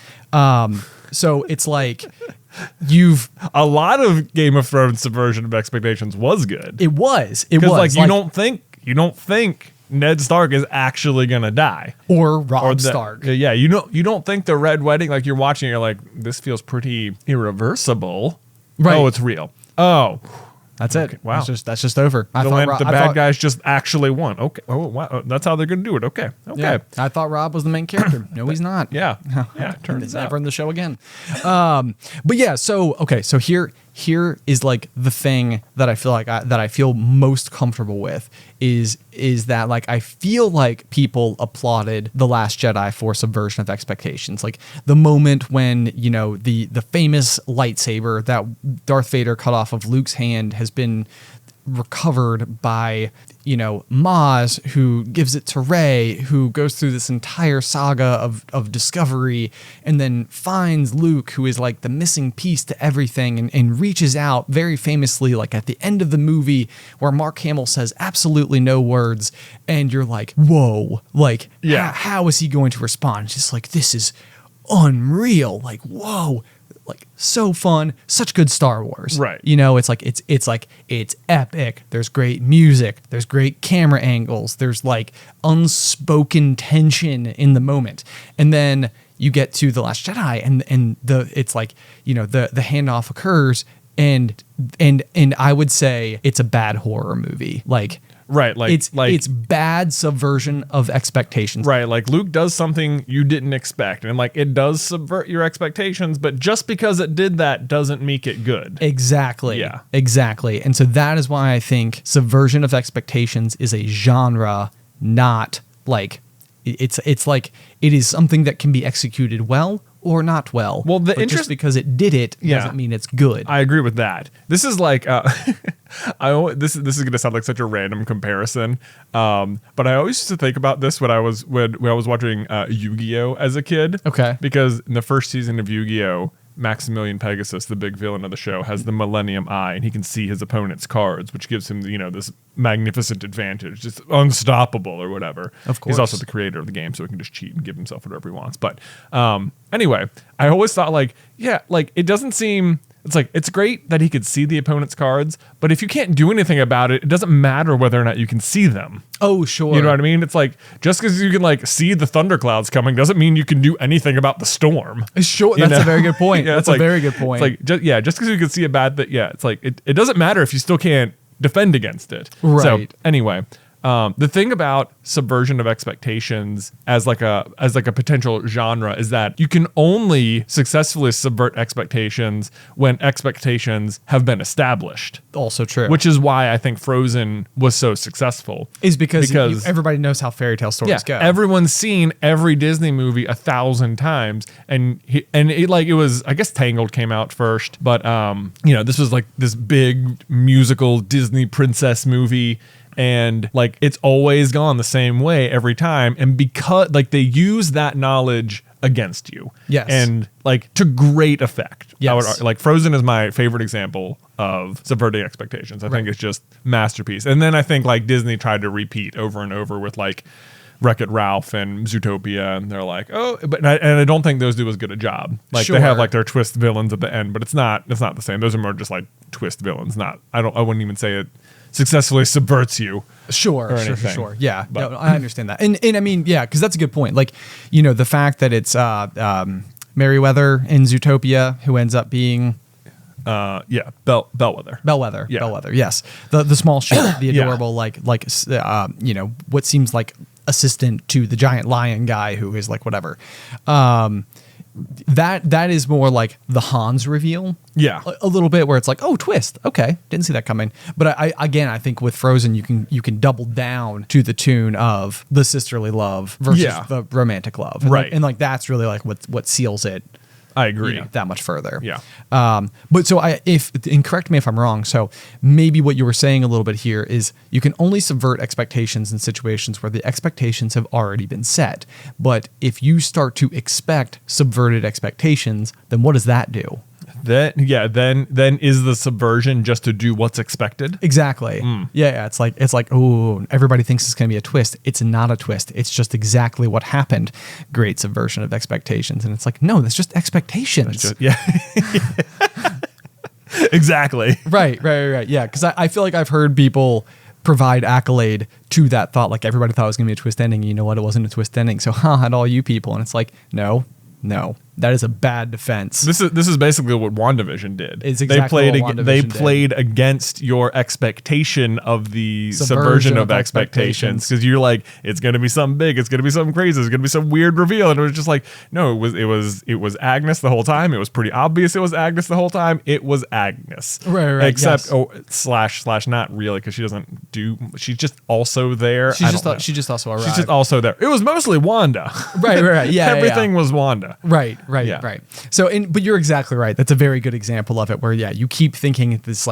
So it's like a lot of Game of Thrones subversion of expectations was good. It was. Like you don't think Ned Stark is actually gonna die, or Robb Stark. Yeah, you don't think the Red Wedding, like you're watching, you're like, this feels pretty irreversible. Right. Oh, it's real. Oh, that's it. Okay. Wow, that's just over. The bad guys just actually won. Okay. Oh, wow. That's how they're gonna do it. Okay. Yeah, I thought Robb was the main character. No, he's not. Yeah. Turns out. Never in the show again. But yeah. So here is like the thing that I feel like that I feel most comfortable with is that like I feel like people applauded The Last Jedi for subversion of expectations. Like the moment when, the famous lightsaber that Darth Vader cut off of Luke's hand has been recovered by Maz, who gives it to Rey, who goes through this entire saga of discovery and then finds Luke, who is like the missing piece to everything, and reaches out very famously, like at the end of the movie where Mark Hamill says absolutely no words, and you're like, whoa, like, how is he going to respond? It's just like, this is unreal, like, whoa, like so fun, such good Star Wars, right? It's epic. There's great music, there's great camera angles, there's like unspoken tension in the moment, and then you get to The Last Jedi, and the handoff occurs, and I would say it's a bad horror movie, like. Right, it's bad subversion of expectations. Right, like Luke does something you didn't expect, and like it does subvert your expectations, but just because it did that doesn't make it good. Exactly. Yeah. Exactly. And so that is why I think subversion of expectations is a genre, not like it's like it is something that can be executed well or not well. Well, just because it did it doesn't mean it's good. I agree with that. This is like this is going to sound like such a random comparison, but I always used to think about this when I was watching Yu-Gi-Oh as a kid. Okay, because in the first season of Yu-Gi-Oh, Maximilian Pegasus, the big villain of the show, has the Millennium Eye, and he can see his opponent's cards, which gives him, this magnificent advantage, just unstoppable or whatever. Of course. He's also the creator of the game, so he can just cheat and give himself whatever he wants. But anyway, I always thought it doesn't seem... It's like, it's great that he could see the opponent's cards, but if you can't do anything about it, it doesn't matter whether or not you can see them. Oh, sure. You know what I mean? It's like, just because you can like see the thunderclouds coming doesn't mean you can do anything about the storm. Sure, that's a very good point. Yeah, that's a very good point. It's like, just because you can see a bad thing, it's like, it doesn't matter if you still can't defend against it. Right. So anyway, the thing about subversion of expectations as like a potential genre is that you can only successfully subvert expectations when expectations have been established. Also true. Which is why I think Frozen was so successful. Is because everybody knows how fairy tale stories go. Everyone's seen every Disney movie 1,000 times, and it was, I guess Tangled came out first, but this was like this big musical Disney princess movie. And like it's always gone the same way every time, and because like they use that knowledge against you, yes, and like to great effect. Yes. Like Frozen is my favorite example of subverting expectations. I think it's just masterpiece. And then I think like Disney tried to repeat over and over with like Wreck-It Ralph and Zootopia, and they're like, oh, but I don't think those do as good a job. Like Sure. They have like their twist villains at the end, but it's not the same. Those are more just like twist villains. I wouldn't even say it successfully subverts you. Sure. Yeah, But, no, I understand that. And I mean, yeah, because that's a good point. Like, the fact that it's Merryweather in Zootopia who ends up being Bellwether. Yeah. Bellwether, yes. The small sheep, the adorable, what seems like assistant to the giant lion guy who is like whatever. That is more like the Hans reveal. Yeah. A little bit where it's like, oh, twist. Okay. Didn't see that coming. But I think with Frozen, you can double down to the tune of the sisterly love versus the romantic love. And right. and like that's really like what seals it I agree. That much further. Yeah. But so and correct me if I'm wrong. So maybe what you were saying a little bit here is you can only subvert expectations in situations where the expectations have already been set. But if you start to expect subverted expectations, then what does that do? Then is the subversion just to do what's expected? Exactly. Yeah. It's like, oh, everybody thinks it's going to be a twist. It's not a twist. It's just exactly what happened. Great subversion of expectations. And it's like, no, that's just expectations. Yeah. Exactly. Right. Yeah. Because I feel like I've heard people provide accolade to that thought. Like everybody thought it was going to be a twist ending. You know what? It wasn't a twist ending. So at all you people. And it's like, no. That is a bad defense. This is basically what WandaVision did. It's exactly they played against your expectation of the subversion of expectations, because you're like, it's going to be something big, it's going to be something crazy, it's going to be some weird reveal, and it was just like, no, it was Agnes the whole time. It was pretty obvious it was Agnes the whole time. It was Agnes, right. Except yes. slash not really, because she doesn't do. She's just also there. She's just also arrived. She's just also there. It was mostly Wanda. Right. Yeah. Everything was Wanda. Right. So, but you're exactly right. That's a very good example of it, where you keep thinking this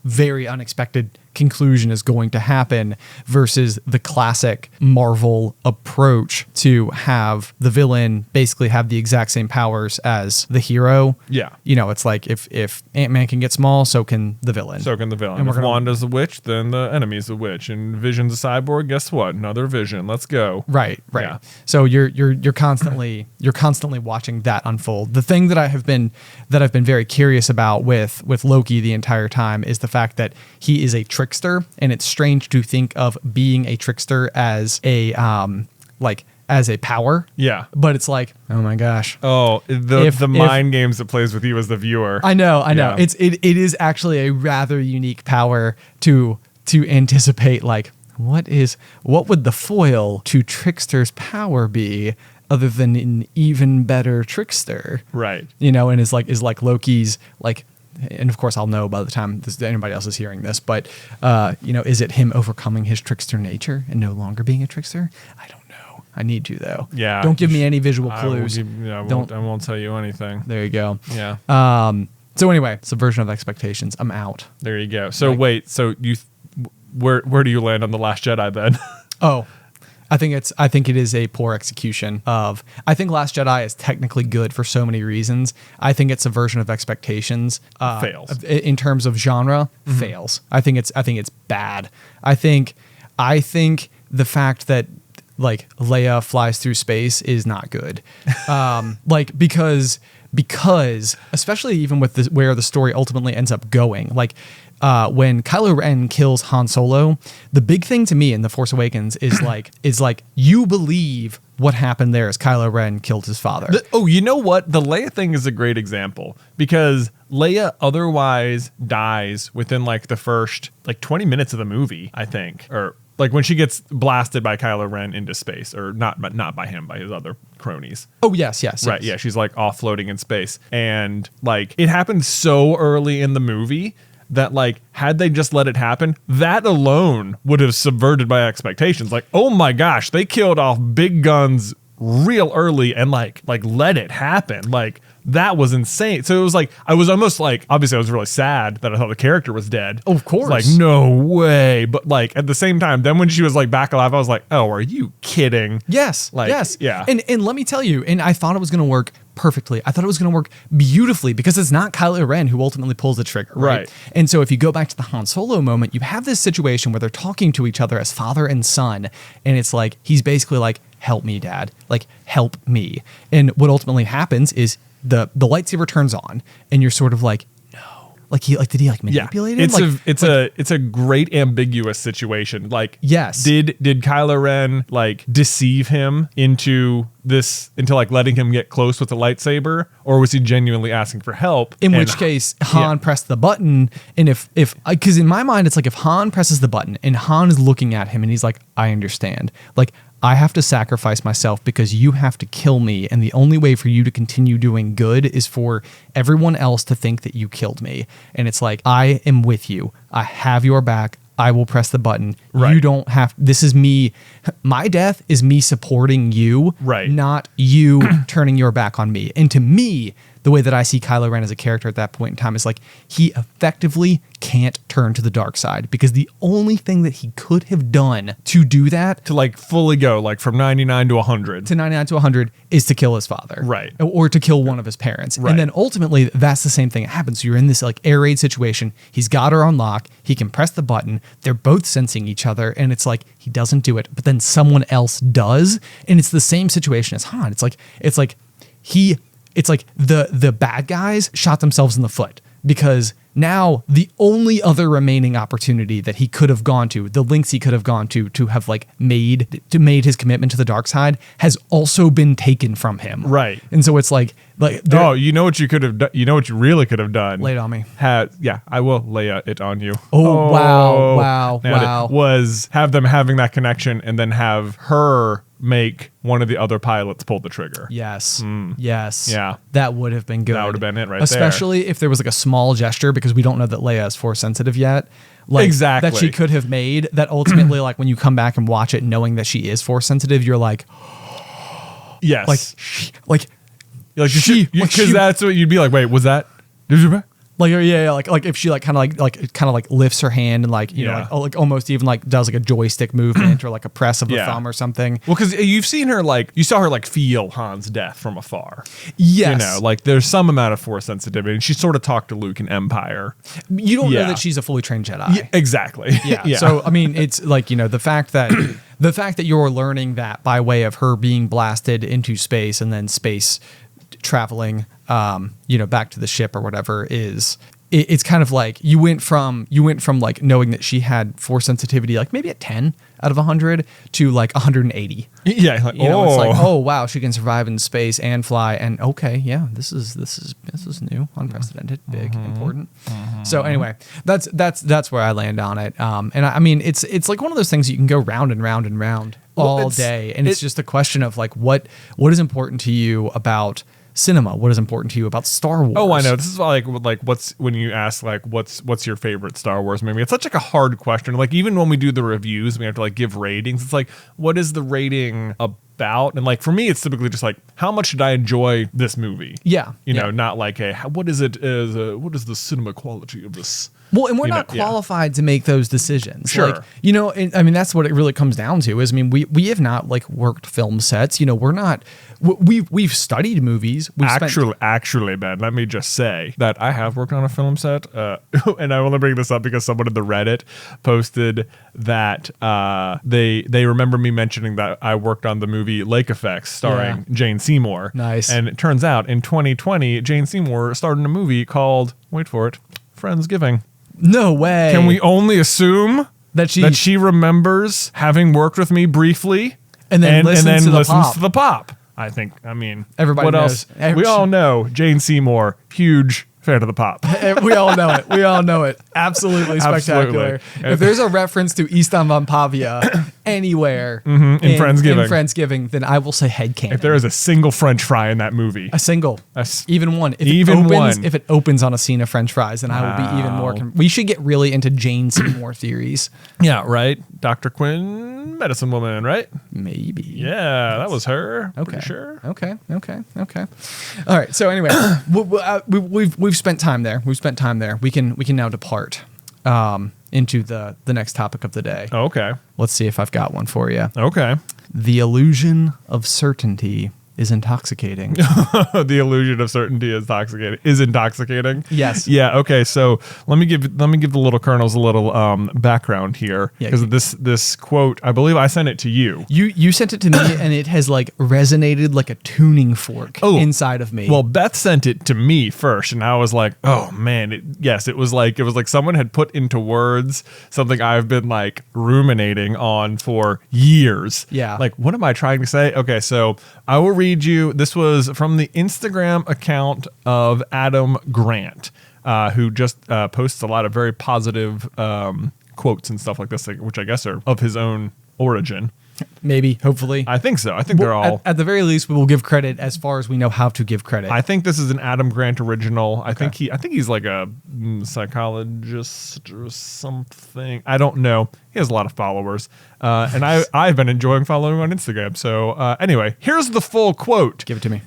very unexpected conclusion is going to happen, versus the classic Marvel approach to have the villain basically have the exact same powers as the hero. Yeah. It's like if Ant-Man can get small, so can the villain. And if Wanda's a witch, then the enemy's a witch. And Vision's a cyborg, guess what? Another Vision. Let's go. Right. Yeah. So you're constantly watching that unfold. The thing that I've been very curious about with Loki the entire time is the fact that he is a trickster, and it's strange to think of being a trickster as a as a power. Yeah. But it's like, oh my gosh. Oh, the mind games that plays with you as the viewer. I know. Yeah. It is actually a rather unique power to anticipate, like, what would the foil to trickster's power be other than an even better trickster? Right. And is like Loki's, like, and of course I'll know by the time anybody else is hearing this, but is it him overcoming his trickster nature and no longer being a trickster? I don't know. I need to, though. Yeah. Don't give me any visual clues. I won't tell you anything. There you go. Yeah. So anyway, subversion of expectations. I'm out. There you go. So wait, so where do you land on The Last Jedi then? Oh, I think it is a poor execution of. I think Last Jedi is technically good for so many reasons. I think its subversion of expectations fails in terms of genre. Fails. I think it's bad. I think the fact that, like, Leia flies through space is not good. Because especially even with where the story ultimately ends up going, like, when Kylo Ren kills Han Solo, the big thing to me in The Force Awakens is like you believe what happened there is Kylo Ren killed his father. You know what? The Leia thing is a great example, because Leia otherwise dies within like the first 20 minutes of the movie, I think, or like when she gets blasted by Kylo Ren into space, or not by him, by his other cronies. Oh, yes. Right, yeah, she's like off floating in space. And like it happened so early in the movie that, like, had they just let it happen, that alone would have subverted my expectations. Like, oh my gosh, they killed off big guns real early and like let it happen. Like, that was insane. So it was like, I was almost like, obviously I was really sad that I thought the character was dead. Of course. Like, no way. But like at the same time, then when she was like back alive, I was like, oh, are you kidding? Yes. Like, yes. Yeah. And let me tell you, and I thought it was going to work perfectly. I thought it was going to work beautifully, because it's not Kylo Ren who ultimately pulls the trigger. Right. And so if you go back to the Han Solo moment, you have this situation where they're talking to each other as father and son. And it's like, he's basically like, help me, Dad. Like, help me. And what ultimately happens is the lightsaber turns on, and you're sort of like, no. Like, did he manipulate him? It's a great ambiguous situation. Like, yes. Did Kylo Ren like deceive him into like letting him get close with the lightsaber, or was he genuinely asking for help? In which case, Han pressed the button, and if because in my mind it's like, if Han presses the button and Han is looking at him and he's like, I understand. Like, I have to sacrifice myself because you have to kill me, and the only way for you to continue doing good is for everyone else to think that you killed me. And it's like, I am with you. I have your back. I will press the button. Right. You don't have, this is me. My death is me supporting you, right, not you turning your back on me. And to me, the way that I see Kylo Ren as a character at that point in time is like he effectively can't turn to the dark side because the only thing that he could have done to do that, to like fully go like from 99 to 100 to 99 to 100 is to kill his father, right, or to kill one of his parents, right. And then ultimately that's the same thing that happens. So you're in this like air raid situation. He's got her on lock. He can press the button. They're both sensing each other, and it's like he doesn't do it, but then someone else does, and it's the same situation as Han. It's like the bad guys shot themselves in the foot because now the only other remaining opportunity that he could have gone to, the lengths he could have gone to have like made his commitment to the dark side has also been taken from him. Right. And so it's like oh, you know what you could have done? You know what you really could have done? Lay it on me. Yeah, I will lay it on you. Oh, wow. Was have them having that connection and then have her make one of the other pilots pull the trigger. Yes. Yes. Yeah. That would have been good. That would have been it right Especially if there was like a small gesture, because we don't know that Leia is force sensitive yet. Like, exactly. That she could have made that ultimately, like when you come back and watch it knowing that she is force sensitive, you're like, yes. Because that's what you'd be like, wait, was that? Did you? Like if she kind of lifts her hand and like you know like almost even like does like a joystick movement or like a press of the thumb or something. Well, because you've seen her you saw her like feel Han's death from afar. Yes, you know, like there's some amount of force sensitivity, and she sort of talked to Luke in Empire. You don't know that she's a fully trained Jedi. Yeah, exactly. Yeah. So I mean, it's like the fact that you're learning that by way of her being blasted into space and then space traveling back to the ship or whatever it's kind of like you went from like knowing that she had force sensitivity like maybe at 10 out of 100 to like 180. Yeah, like, it's like, oh wow, she can survive in space and fly, and okay, yeah, this is new, unprecedented, big, important. So anyway, that's where I land on it. And I mean it's like one of those things you can go round and round and round all day, and it's just a question of like what is important to you about cinema, what is important to you about Star Wars. Oh, I know. This is like what's when you ask like what's your favorite Star Wars movie? It's such like a hard question. Like even when we do the reviews, we have to like give ratings. It's like, what is the rating about? And like for me, it's typically just like, how much did I enjoy this movie? Yeah, you know, not like what is it as what is the cinema quality of this? Well, and we're not qualified to make those decisions. Sure. Like, and, I mean, that's what it really comes down to is, I mean, we have not like worked film sets. We're not, we've studied movies. Actually, Ben, let me just say that I have worked on a film set. And I only bring this up because someone in the Reddit posted that they remember me mentioning that I worked on the movie Lake Effects starring Jane Seymour. Nice. And it turns out in 2020, Jane Seymour starred in a movie called, wait for it, Friendsgiving. No way. Can we only assume that she remembers having worked with me briefly and then listens to the pop? I mean, everybody what knows. else? We all know Jane Seymour, huge fan of the pop. We all know it. Absolutely spectacular. Absolutely. If there's a reference to Easton von Pavia anywhere in Friendsgiving, then I will say headcanon. If there is a single French fry in that movie. Even one. If it opens on a scene of French fries, then I will be even more... we should get really into Jane Seymour theories. Yeah, right? Dr. Quinn, medicine woman, right? Maybe. Yeah, that was her. Okay. Pretty sure. Okay. All right. So anyway, we've spent time there. We can now depart into the next topic of the day. Okay. Let's see if I've got one for you. Okay. The illusion of certainty is intoxicating. The illusion of certainty is intoxicating. Yes. Yeah. Okay. So let me give the little colonels a little background here, because this quote, I believe I sent it to you. You sent it to me, and it has like resonated like a tuning fork inside of me. Well, Beth sent it to me first, and I was like, oh man, it was like someone had put into words something I've been like ruminating on for years. Yeah. Like, what am I trying to say? Okay, so I will read you. This was from the Instagram account of Adam Grant, who just posts a lot of very positive quotes and stuff like this, which I guess are of his own origin. Maybe, hopefully. I think so. I think they're all... At the very least, we will give credit as far as we know how to give credit. I think this is an Adam Grant original. I think he's like a psychologist or something. I don't know. He has a lot of followers. And I've been enjoying following him on Instagram. So anyway, here's the full quote. Give it to me.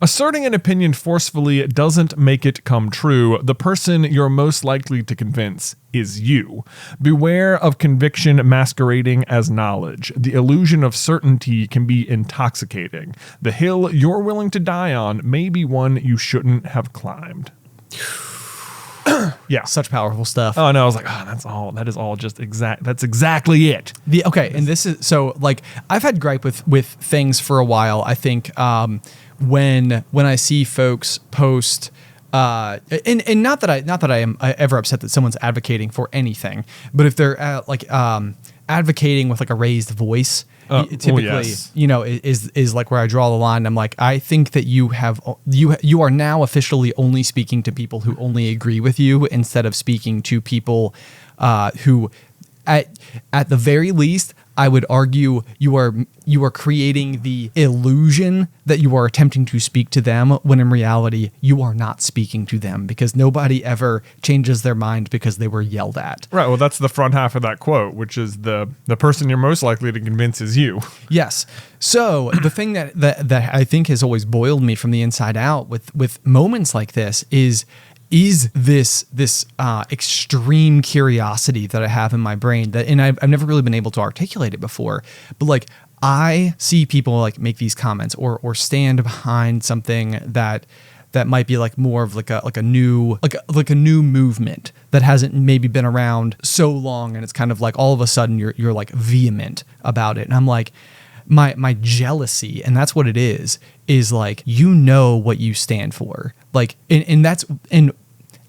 Asserting an opinion forcefully doesn't make it come true. The person you're most likely to convince is you. Beware of conviction masquerading as knowledge. The illusion of certainty can be intoxicating. The hill you're willing to die on may be one you shouldn't have climbed. Yeah. Such powerful stuff. Oh, no, I was like, that is all just exact. That's exactly it. And this is, so like, I've had gripe with things for a while. I think, when I see folks post, and not that I am ever upset that someone's advocating for anything, but if they're advocating with like a raised voice, typically, is like where I draw the line. I'm like, I think that you are now officially only speaking to people who only agree with you instead of speaking to people who, at the very least, I would argue you are creating the illusion that you are attempting to speak to them when in reality you are not speaking to them, because nobody ever changes their mind because they were yelled at. Right. Well, that's the front half of that quote, which is the person you're most likely to convince is you. Yes. So the thing that I think has always boiled me from the inside out with moments like this is this extreme curiosity that I have in my brain that, and I've never really been able to articulate it before, but like I see people like make these comments or stand behind something that might be like more of like a new movement that hasn't maybe been around so long, and it's kind of like all of a sudden you're like vehement about it, and I'm like, my jealousy, and that's what it is like, you know what you stand for, like, and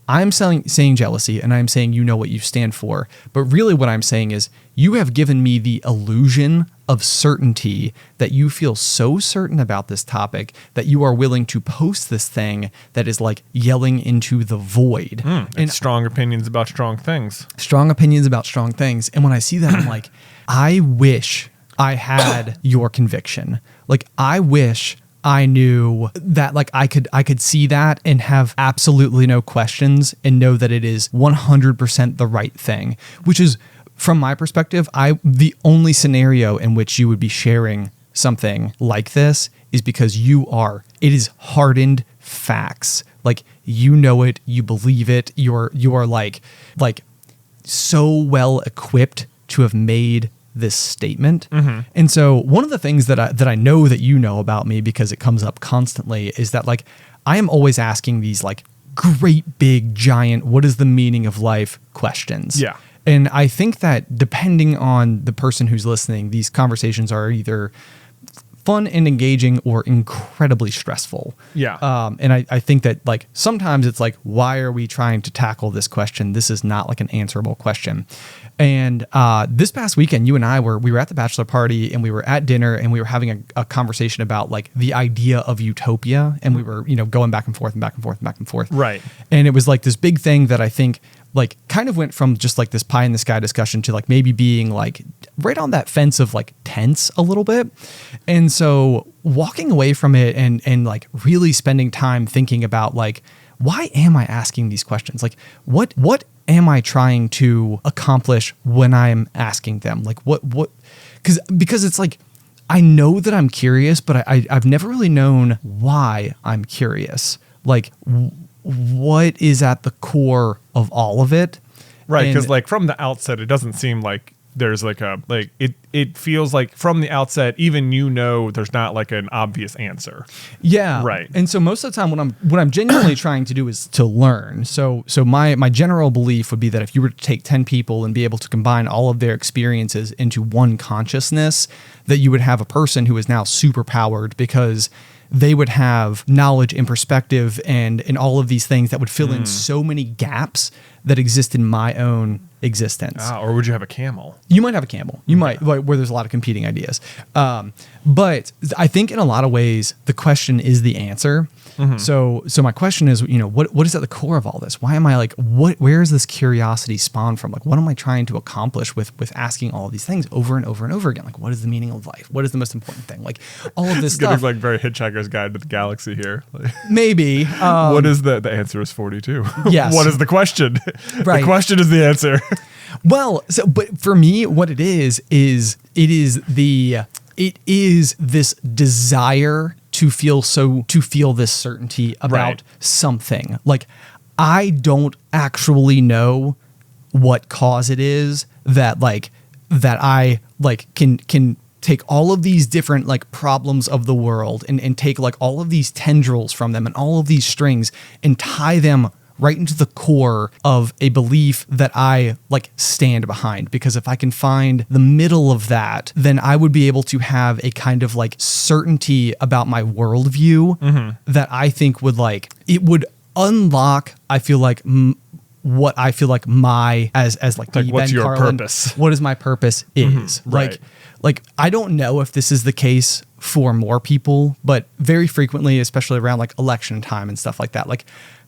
I'm saying jealousy, and I'm saying you know what you stand for, but really what I'm saying is you have given me the illusion of certainty, that you feel so certain about this topic that you are willing to post this thing that is like yelling into the void. And strong opinions about strong things. Strong opinions about strong things. And when I see that, I'm like, I wish I had your conviction. Like, I wish I knew that, like, I could see that and have absolutely no questions and know that it is 100% the right thing, which is, from my perspective, the only scenario in which you would be sharing something like this is because it is hardened facts. Like, you know it, you believe it, you are like so well equipped to have made this statement. Mm-hmm. And so one of the things that I know that you know about me, because it comes up constantly, is that like I am always asking these like great big giant what is the meaning of life questions. Yeah. And I think that depending on the person who's listening, these conversations are either fun and engaging or incredibly stressful. Yeah. And I think that like sometimes it's like, why are we trying to tackle this question? This is not like an answerable question. And this past weekend, you and I we were at the bachelor party, and we were at dinner, and we were having a conversation about like the idea of utopia, and we were going back and forth and back and forth and back and forth. Right. And it was like this big thing that I think like kind of went from just like this pie in the sky discussion to like maybe being like right on that fence of like tense a little bit. And so walking away from it and like really spending time thinking about like, why am I asking these questions? Like what am I trying to accomplish when I'm asking them? Like what, because it's like, I know that I'm curious, but I've never really known why I'm curious. Like what is at the core of all of it? Right. Cause like from the outset, it doesn't seem like there's like it feels like from the outset, even there's not like an obvious answer. Yeah. Right. And so most of the time what I'm genuinely trying to do is to learn. So my general belief would be that if you were to take 10 people and be able to combine all of their experiences into one consciousness, that you would have a person who is now super powered because they would have knowledge and perspective and all of these things that would fill in so many gaps that exist in my own existence. Or would you have a camel? You might have a camel. You might, like, where there's a lot of competing ideas. But I think in a lot of ways, the question is the answer. So my question is, what is at the core of all this? Why am I like, where is this curiosity spawned from? Like, what am I trying to accomplish with asking all of these things over and over and over again? Like, what is the meaning of life? What is the most important thing? Like, all of this it's stuff. Getting like very Hitchhiker's Guide to the Galaxy here. Maybe. What is the answer is 42. Yes. What is the question? Right. The question is the answer. Well, but for me, what it is this desire to feel this certainty about something. Like, I don't actually know what cause it is that I can take all of these different like problems of the world and take like all of these tendrils from them and all of these strings and tie them right into the core of a belief that I like stand behind. Because if I can find the middle of that, then I would be able to have a kind of like certainty about my worldview that I think would it would unlock, I feel like, what I feel like my, as like the what's Ben your Carlin, purpose? what is my purpose is. Right. Like, I don't know if this is the case for more people, but very frequently, especially around like election time and stuff like that, like,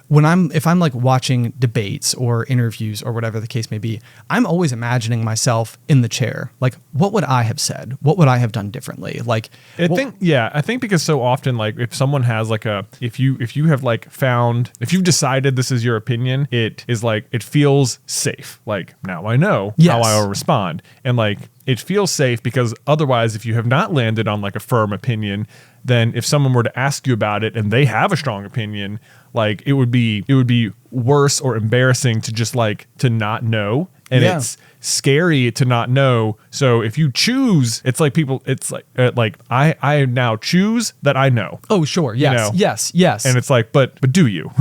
if I'm like watching debates or interviews or whatever the case may be, I'm always imagining myself in the chair. Like, what would I have said? What would I have done differently? Like, I think because so often, like, if someone has like if you've decided this is your opinion, it is like, it feels safe. Like, now I know how I will respond. And like, it feels safe because otherwise, if you have not landed on like a firm opinion, then if someone were to ask you about it and they have a strong opinion, like, it would be worse or embarrassing to just like to not know. And it's scary to not know. So if you choose, it's like I now choose that I know. Oh, sure. Yes. Yes. And it's like, but do you?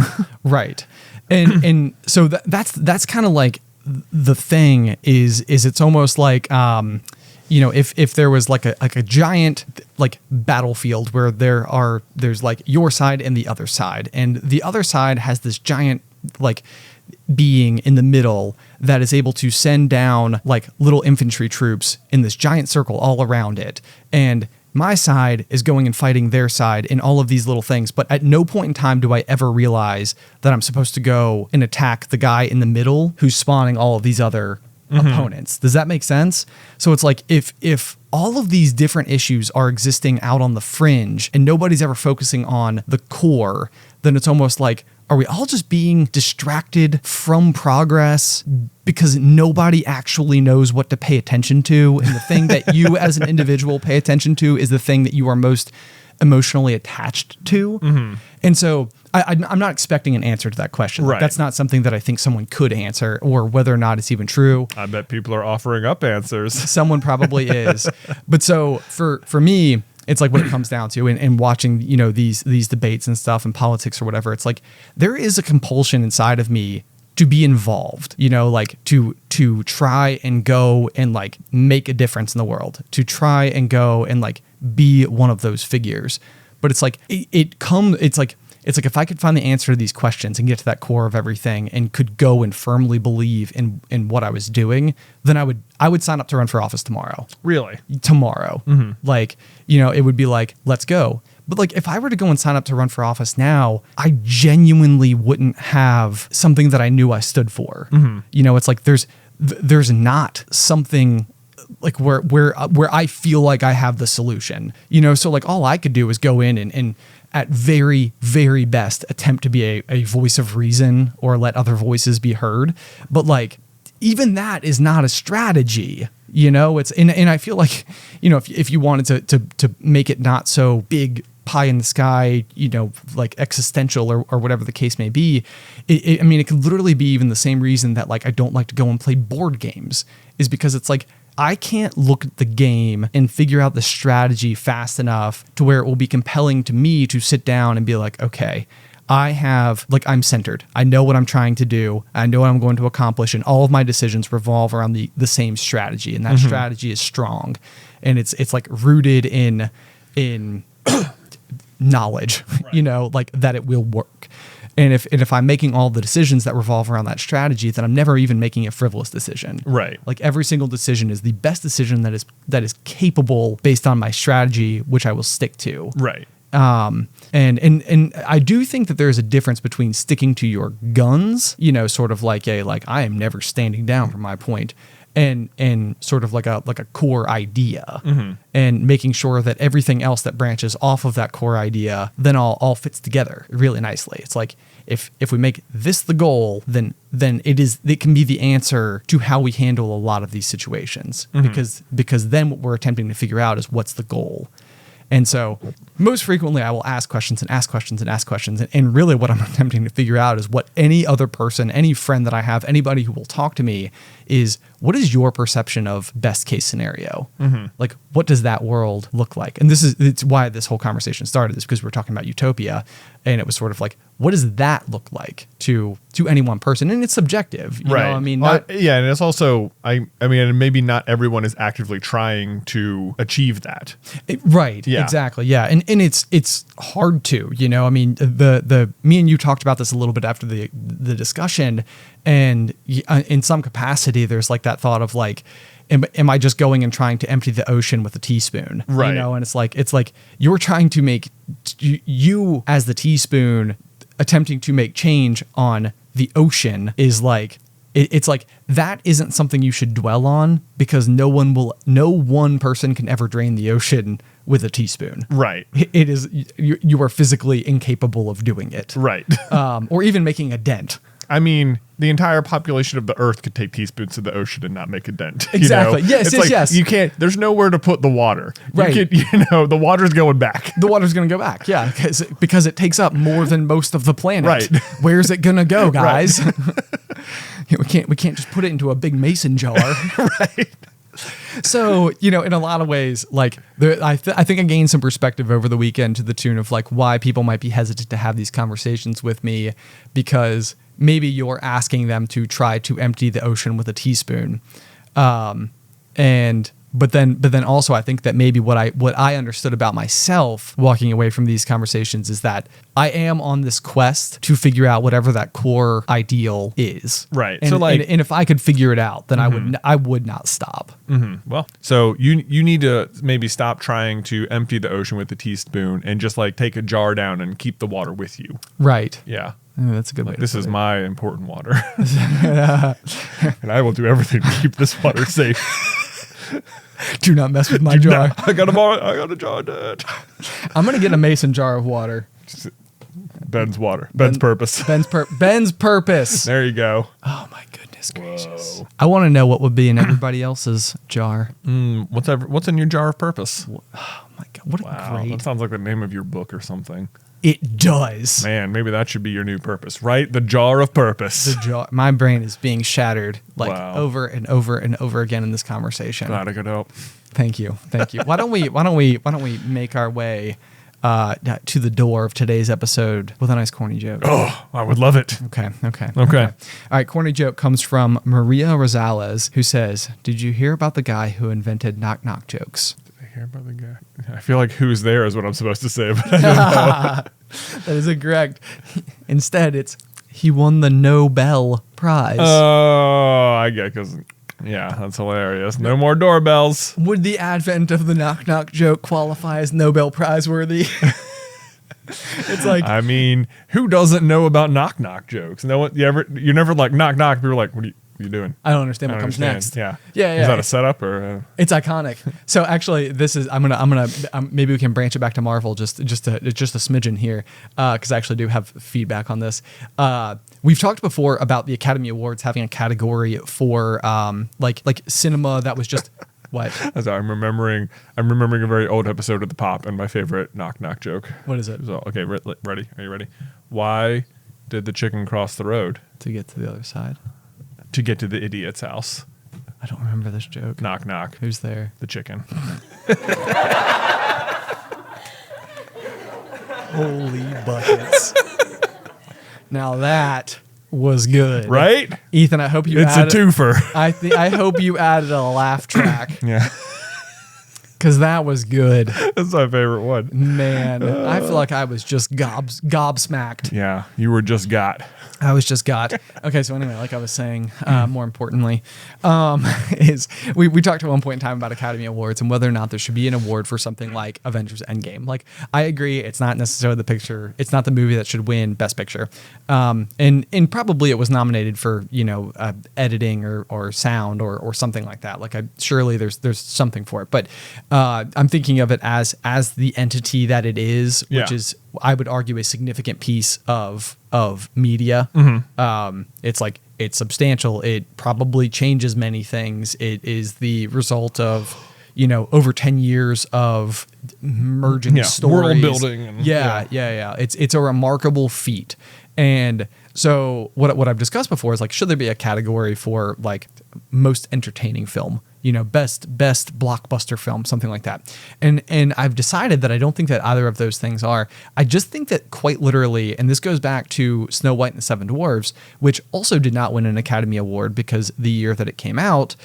Right. And so that's kind of like the thing is it's almost like, if there was like a giant like battlefield where there's like your side and the other side, and the other side has this giant like being in the middle that is able to send down like little infantry troops in this giant circle all around it, and my side is going and fighting their side in all of these little things. But at no point in time do I ever realize that I'm supposed to go and attack the guy in the middle who's spawning all of these other opponents. Does that make sense? So it's like, if all of these different issues are existing out on the fringe and nobody's ever focusing on the core, then it's almost like, are we all just being distracted from progress because nobody actually knows what to pay attention to? And the thing that you as an individual pay attention to is the thing that you are most emotionally attached to. And so I'm not expecting an answer to that question. Like, that's not something that I think someone could answer, or whether or not it's even true. I bet people are offering up answers. Someone probably is. But so for me, it's like, what it comes down to, and watching, these debates and stuff and politics or whatever, it's like, there is a compulsion inside of me to be involved, like to try and go and like make a difference in the world, to try and go and like be one of those figures. But it's like, it's like if I could find the answer to these questions and get to that core of everything and could go and firmly believe in what I was doing, then I would sign up to run for office tomorrow. Really? Tomorrow. Like, it would be like, let's go. But like, if I were to go and sign up to run for office now, I genuinely wouldn't have something that I knew I stood for. It's like, there's not something like where I feel like I have the solution, so like, all I could do is go in and at very, very best attempt to be a voice of reason or let other voices be heard. But like, even that is not a strategy, it's, and I feel like, if you wanted to make it not so big pie in the sky, like existential or whatever the case may be, it could literally be even the same reason that like, I don't like to go and play board games, is because it's like, I can't look at the game and figure out the strategy fast enough to where it will be compelling to me to sit down and be like, okay, I'm centered. I know what I'm trying to do. I know what I'm going to accomplish. And all of my decisions revolve around the same strategy. And that strategy is strong. And it's like rooted in knowledge, like that it will work. And if I'm making all the decisions that revolve around that strategy, then I'm never even making a frivolous decision. Right. Like every single decision is the best decision that is capable based on my strategy, which I will stick to. Right. And I do think that there's a difference between sticking to your guns, sort of like I am never standing down from my point, and sort of like a core idea, and making sure that everything else that branches off of that core idea then all fits together really nicely. It's like if we make this the goal, then it can be the answer to how we handle a lot of these situations, because then what we're attempting to figure out is what's the goal. And so most frequently I will ask questions and ask questions and ask questions. And really what I'm attempting to figure out is what any other person, any friend that I have, anybody who will talk to me is, what is your perception of best case scenario? Like, what does that world look like? And it's why this whole conversation started, is because we were talking about utopia. And it was sort of like, what does that look like to any one person? And it's subjective, you know? I mean, and it's also, I mean, and maybe not everyone is actively trying to achieve that. Right. Yeah. Exactly. Yeah. And it's hard to, I mean, me and you talked about this a little bit after the discussion, and in some capacity, there's like that thought of like, am I just going and trying to empty the ocean with a teaspoon? Right. And it's like you're trying to make you as the teaspoon attempting to make change on the ocean is like, it's like that isn't something you should dwell on, because no one person can ever drain the ocean with a teaspoon. Right. It is, you are physically incapable of doing it. Right. Or even making a dent. I mean, the entire population of the Earth could take teaspoons to the ocean and not make a dent. Exactly. Yes, yes. You can't. There's nowhere to put the water. Right. The water's going back. The water's going to go back. Yeah, because it takes up more than most of the planet. Right. Where's it going to go, guys? Right. We can't just put it into a big mason jar. Right. So, in a lot of ways, like I think I gained some perspective over the weekend to the tune of like why people might be hesitant to have these conversations with me, because maybe you're asking them to try to empty the ocean with a teaspoon. But then also I think that maybe what I understood about myself walking away from these conversations is that I am on this quest to figure out whatever that core ideal is. Right. And, and if I could figure it out, then I would not stop. Well, so you need to maybe stop trying to empty the ocean with a teaspoon and just like take a jar down and keep the water with you. Right. Yeah. Oh, that's a good way. This is my important water. And I will do everything to keep this water safe. Do not mess with my jar. I got a jar, Dad. I'm gonna get a mason jar of water. Ben's water. Ben's purpose. Ben's purpose. There you go. Oh my goodness gracious! I want to know what would be in everybody else's jar. What's in your jar of purpose? Oh my god! What a great! That sounds like the name of your book or something. It does. Man, maybe that should be your new purpose, right? The jar of purpose. The jar. My brain is being shattered over and over and over again in this conversation. Glad I could help. Thank you. Why don't we make our way to the door of today's episode with a nice corny joke? Oh, I would love it. Okay. All right. Corny joke comes from Maria Rosales, who says, "Did you hear about the guy who invented knock-knock jokes?" Hear about the guy? I feel like who's there is what I'm supposed to say, but I don't know. That is incorrect. Instead, it's he won the Nobel Prize. Oh, I get, because that's hilarious. No more doorbells. Would the advent of the knock-knock joke qualify as Nobel Prize worthy? It's like, I mean, who doesn't know about knock-knock jokes? No one. You're never like knock-knock. People are like, what are you doing? I don't understand what comes next. Yeah. Is that a setup or? It's iconic. So actually, this is I'm gonna maybe we can branch it back to Marvel just a smidgen here, because I actually do have feedback on this. We've talked before about the Academy Awards having a category for like cinema that was just. What? I'm remembering a very old episode of The Pop and my favorite knock-knock joke. What is it? So, okay, ready? Are you ready? Why did the chicken cross the road? To get to the other side. To get to the idiot's house. I don't remember this joke. Knock, knock. Who's there? The chicken. Holy buckets. Now that was good. Right? Ethan, I hope you It's a twofer. I hope you added a laugh track. Yeah. because that was good. That's my favorite one. Man, I feel like I was just gobsmacked. Yeah, you were just got. I was just got. Okay, so anyway, like I was saying, more importantly, is we talked at one point in time about Academy Awards and whether or not there should be an award for something like Avengers Endgame. Like, I agree, it's not necessarily the picture, it's not the movie that should win Best Picture. And probably it was nominated for, editing or sound or something like that. Like, surely there's something for it. But I'm thinking of it as the entity that it is, which is, I would argue, a significant piece of media. It's like, it's substantial. It probably changes many things. It is the result of, over 10 years of merging stories. World building. And, It's a remarkable feat. And so what I've discussed before is, like, should there be a category for, like, most entertaining film? Best blockbuster film, something like that. And I've decided that I don't think that either of those things are. I just think that, quite literally, and this goes back to Snow White and the Seven Dwarfs, which also did not win an Academy Award because the year that it came out,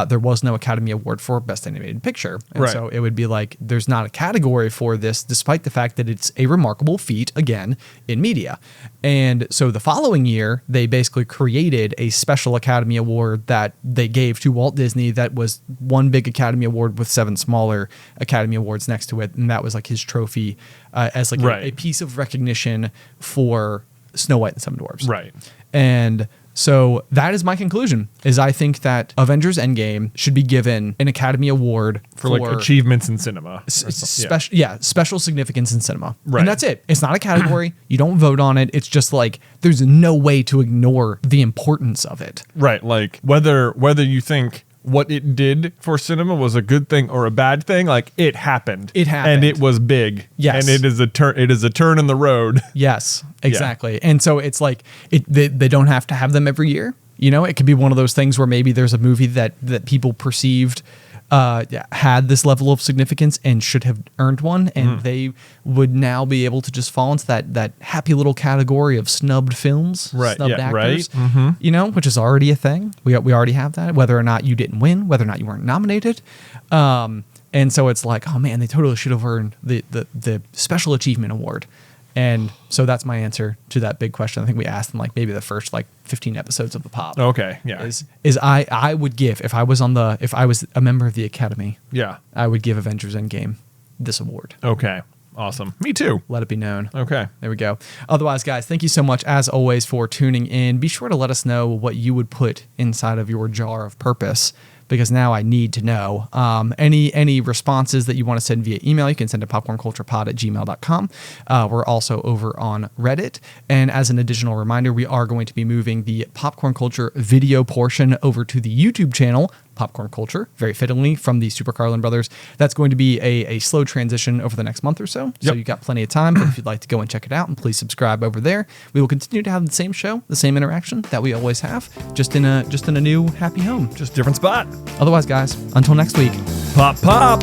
there was no Academy Award for Best Animated Picture. And so it would be like, there's not a category for this, despite the fact that it's a remarkable feat, again, in media. And so the following year, they basically created a special Academy Award that they gave to Walt Disney that was one big Academy Award with 7 smaller Academy Awards next to it. And that was like his trophy as like a piece of recognition for Snow White and the Seven Dwarfs. Right. And so that is my conclusion, is I think that Avengers Endgame should be given an Academy Award for like achievements in cinema. Special significance in cinema. Right. And that's it. It's not a category. You don't vote on it. It's just like, there's no way to ignore the importance of it. Right. Like, whether you think what it did for cinema was a good thing or a bad thing, like, it happened. It happened. And it was big. Yes. And it is a turn in the road. Yes, exactly. Yeah. And so it's like, they don't have to have them every year. It could be one of those things where maybe there's a movie that people perceived had this level of significance and should have earned one, and they would now be able to just fall into that happy little category of snubbed films, snubbed actors, which is already a thing. We already have that, whether or not you didn't win, whether or not you weren't nominated. And so it's like, oh man, they totally should have earned the Special Achievement Award. And so that's my answer to that big question. I think we asked in like maybe the first like 15 episodes of the Pop. Okay, yeah. Is I would give, if I was a member of the Academy, I would give Avengers Endgame this award. Okay. Awesome. Me too. Let it be known. Okay. There we go. Otherwise, guys, thank you so much, as always, for tuning in. Be sure to let us know what you would put inside of your jar of purpose, because now I need to know. Any responses that you want to send via email, you can send to popcornculturepod@gmail.com. We're also over on Reddit. And as an additional reminder, we are going to be moving the Popcorn Culture video portion over to the YouTube channel, Popcorn Culture, very fittingly, from the Super Carlin Brothers. That's going to be a slow transition over the next month or so. So you've got plenty of time. But if you'd like to go and check it out, and please subscribe over there. We will continue to have the same show, the same interaction that we always have, just in a new happy home. Just different spot. Otherwise, guys, until next week. Pop.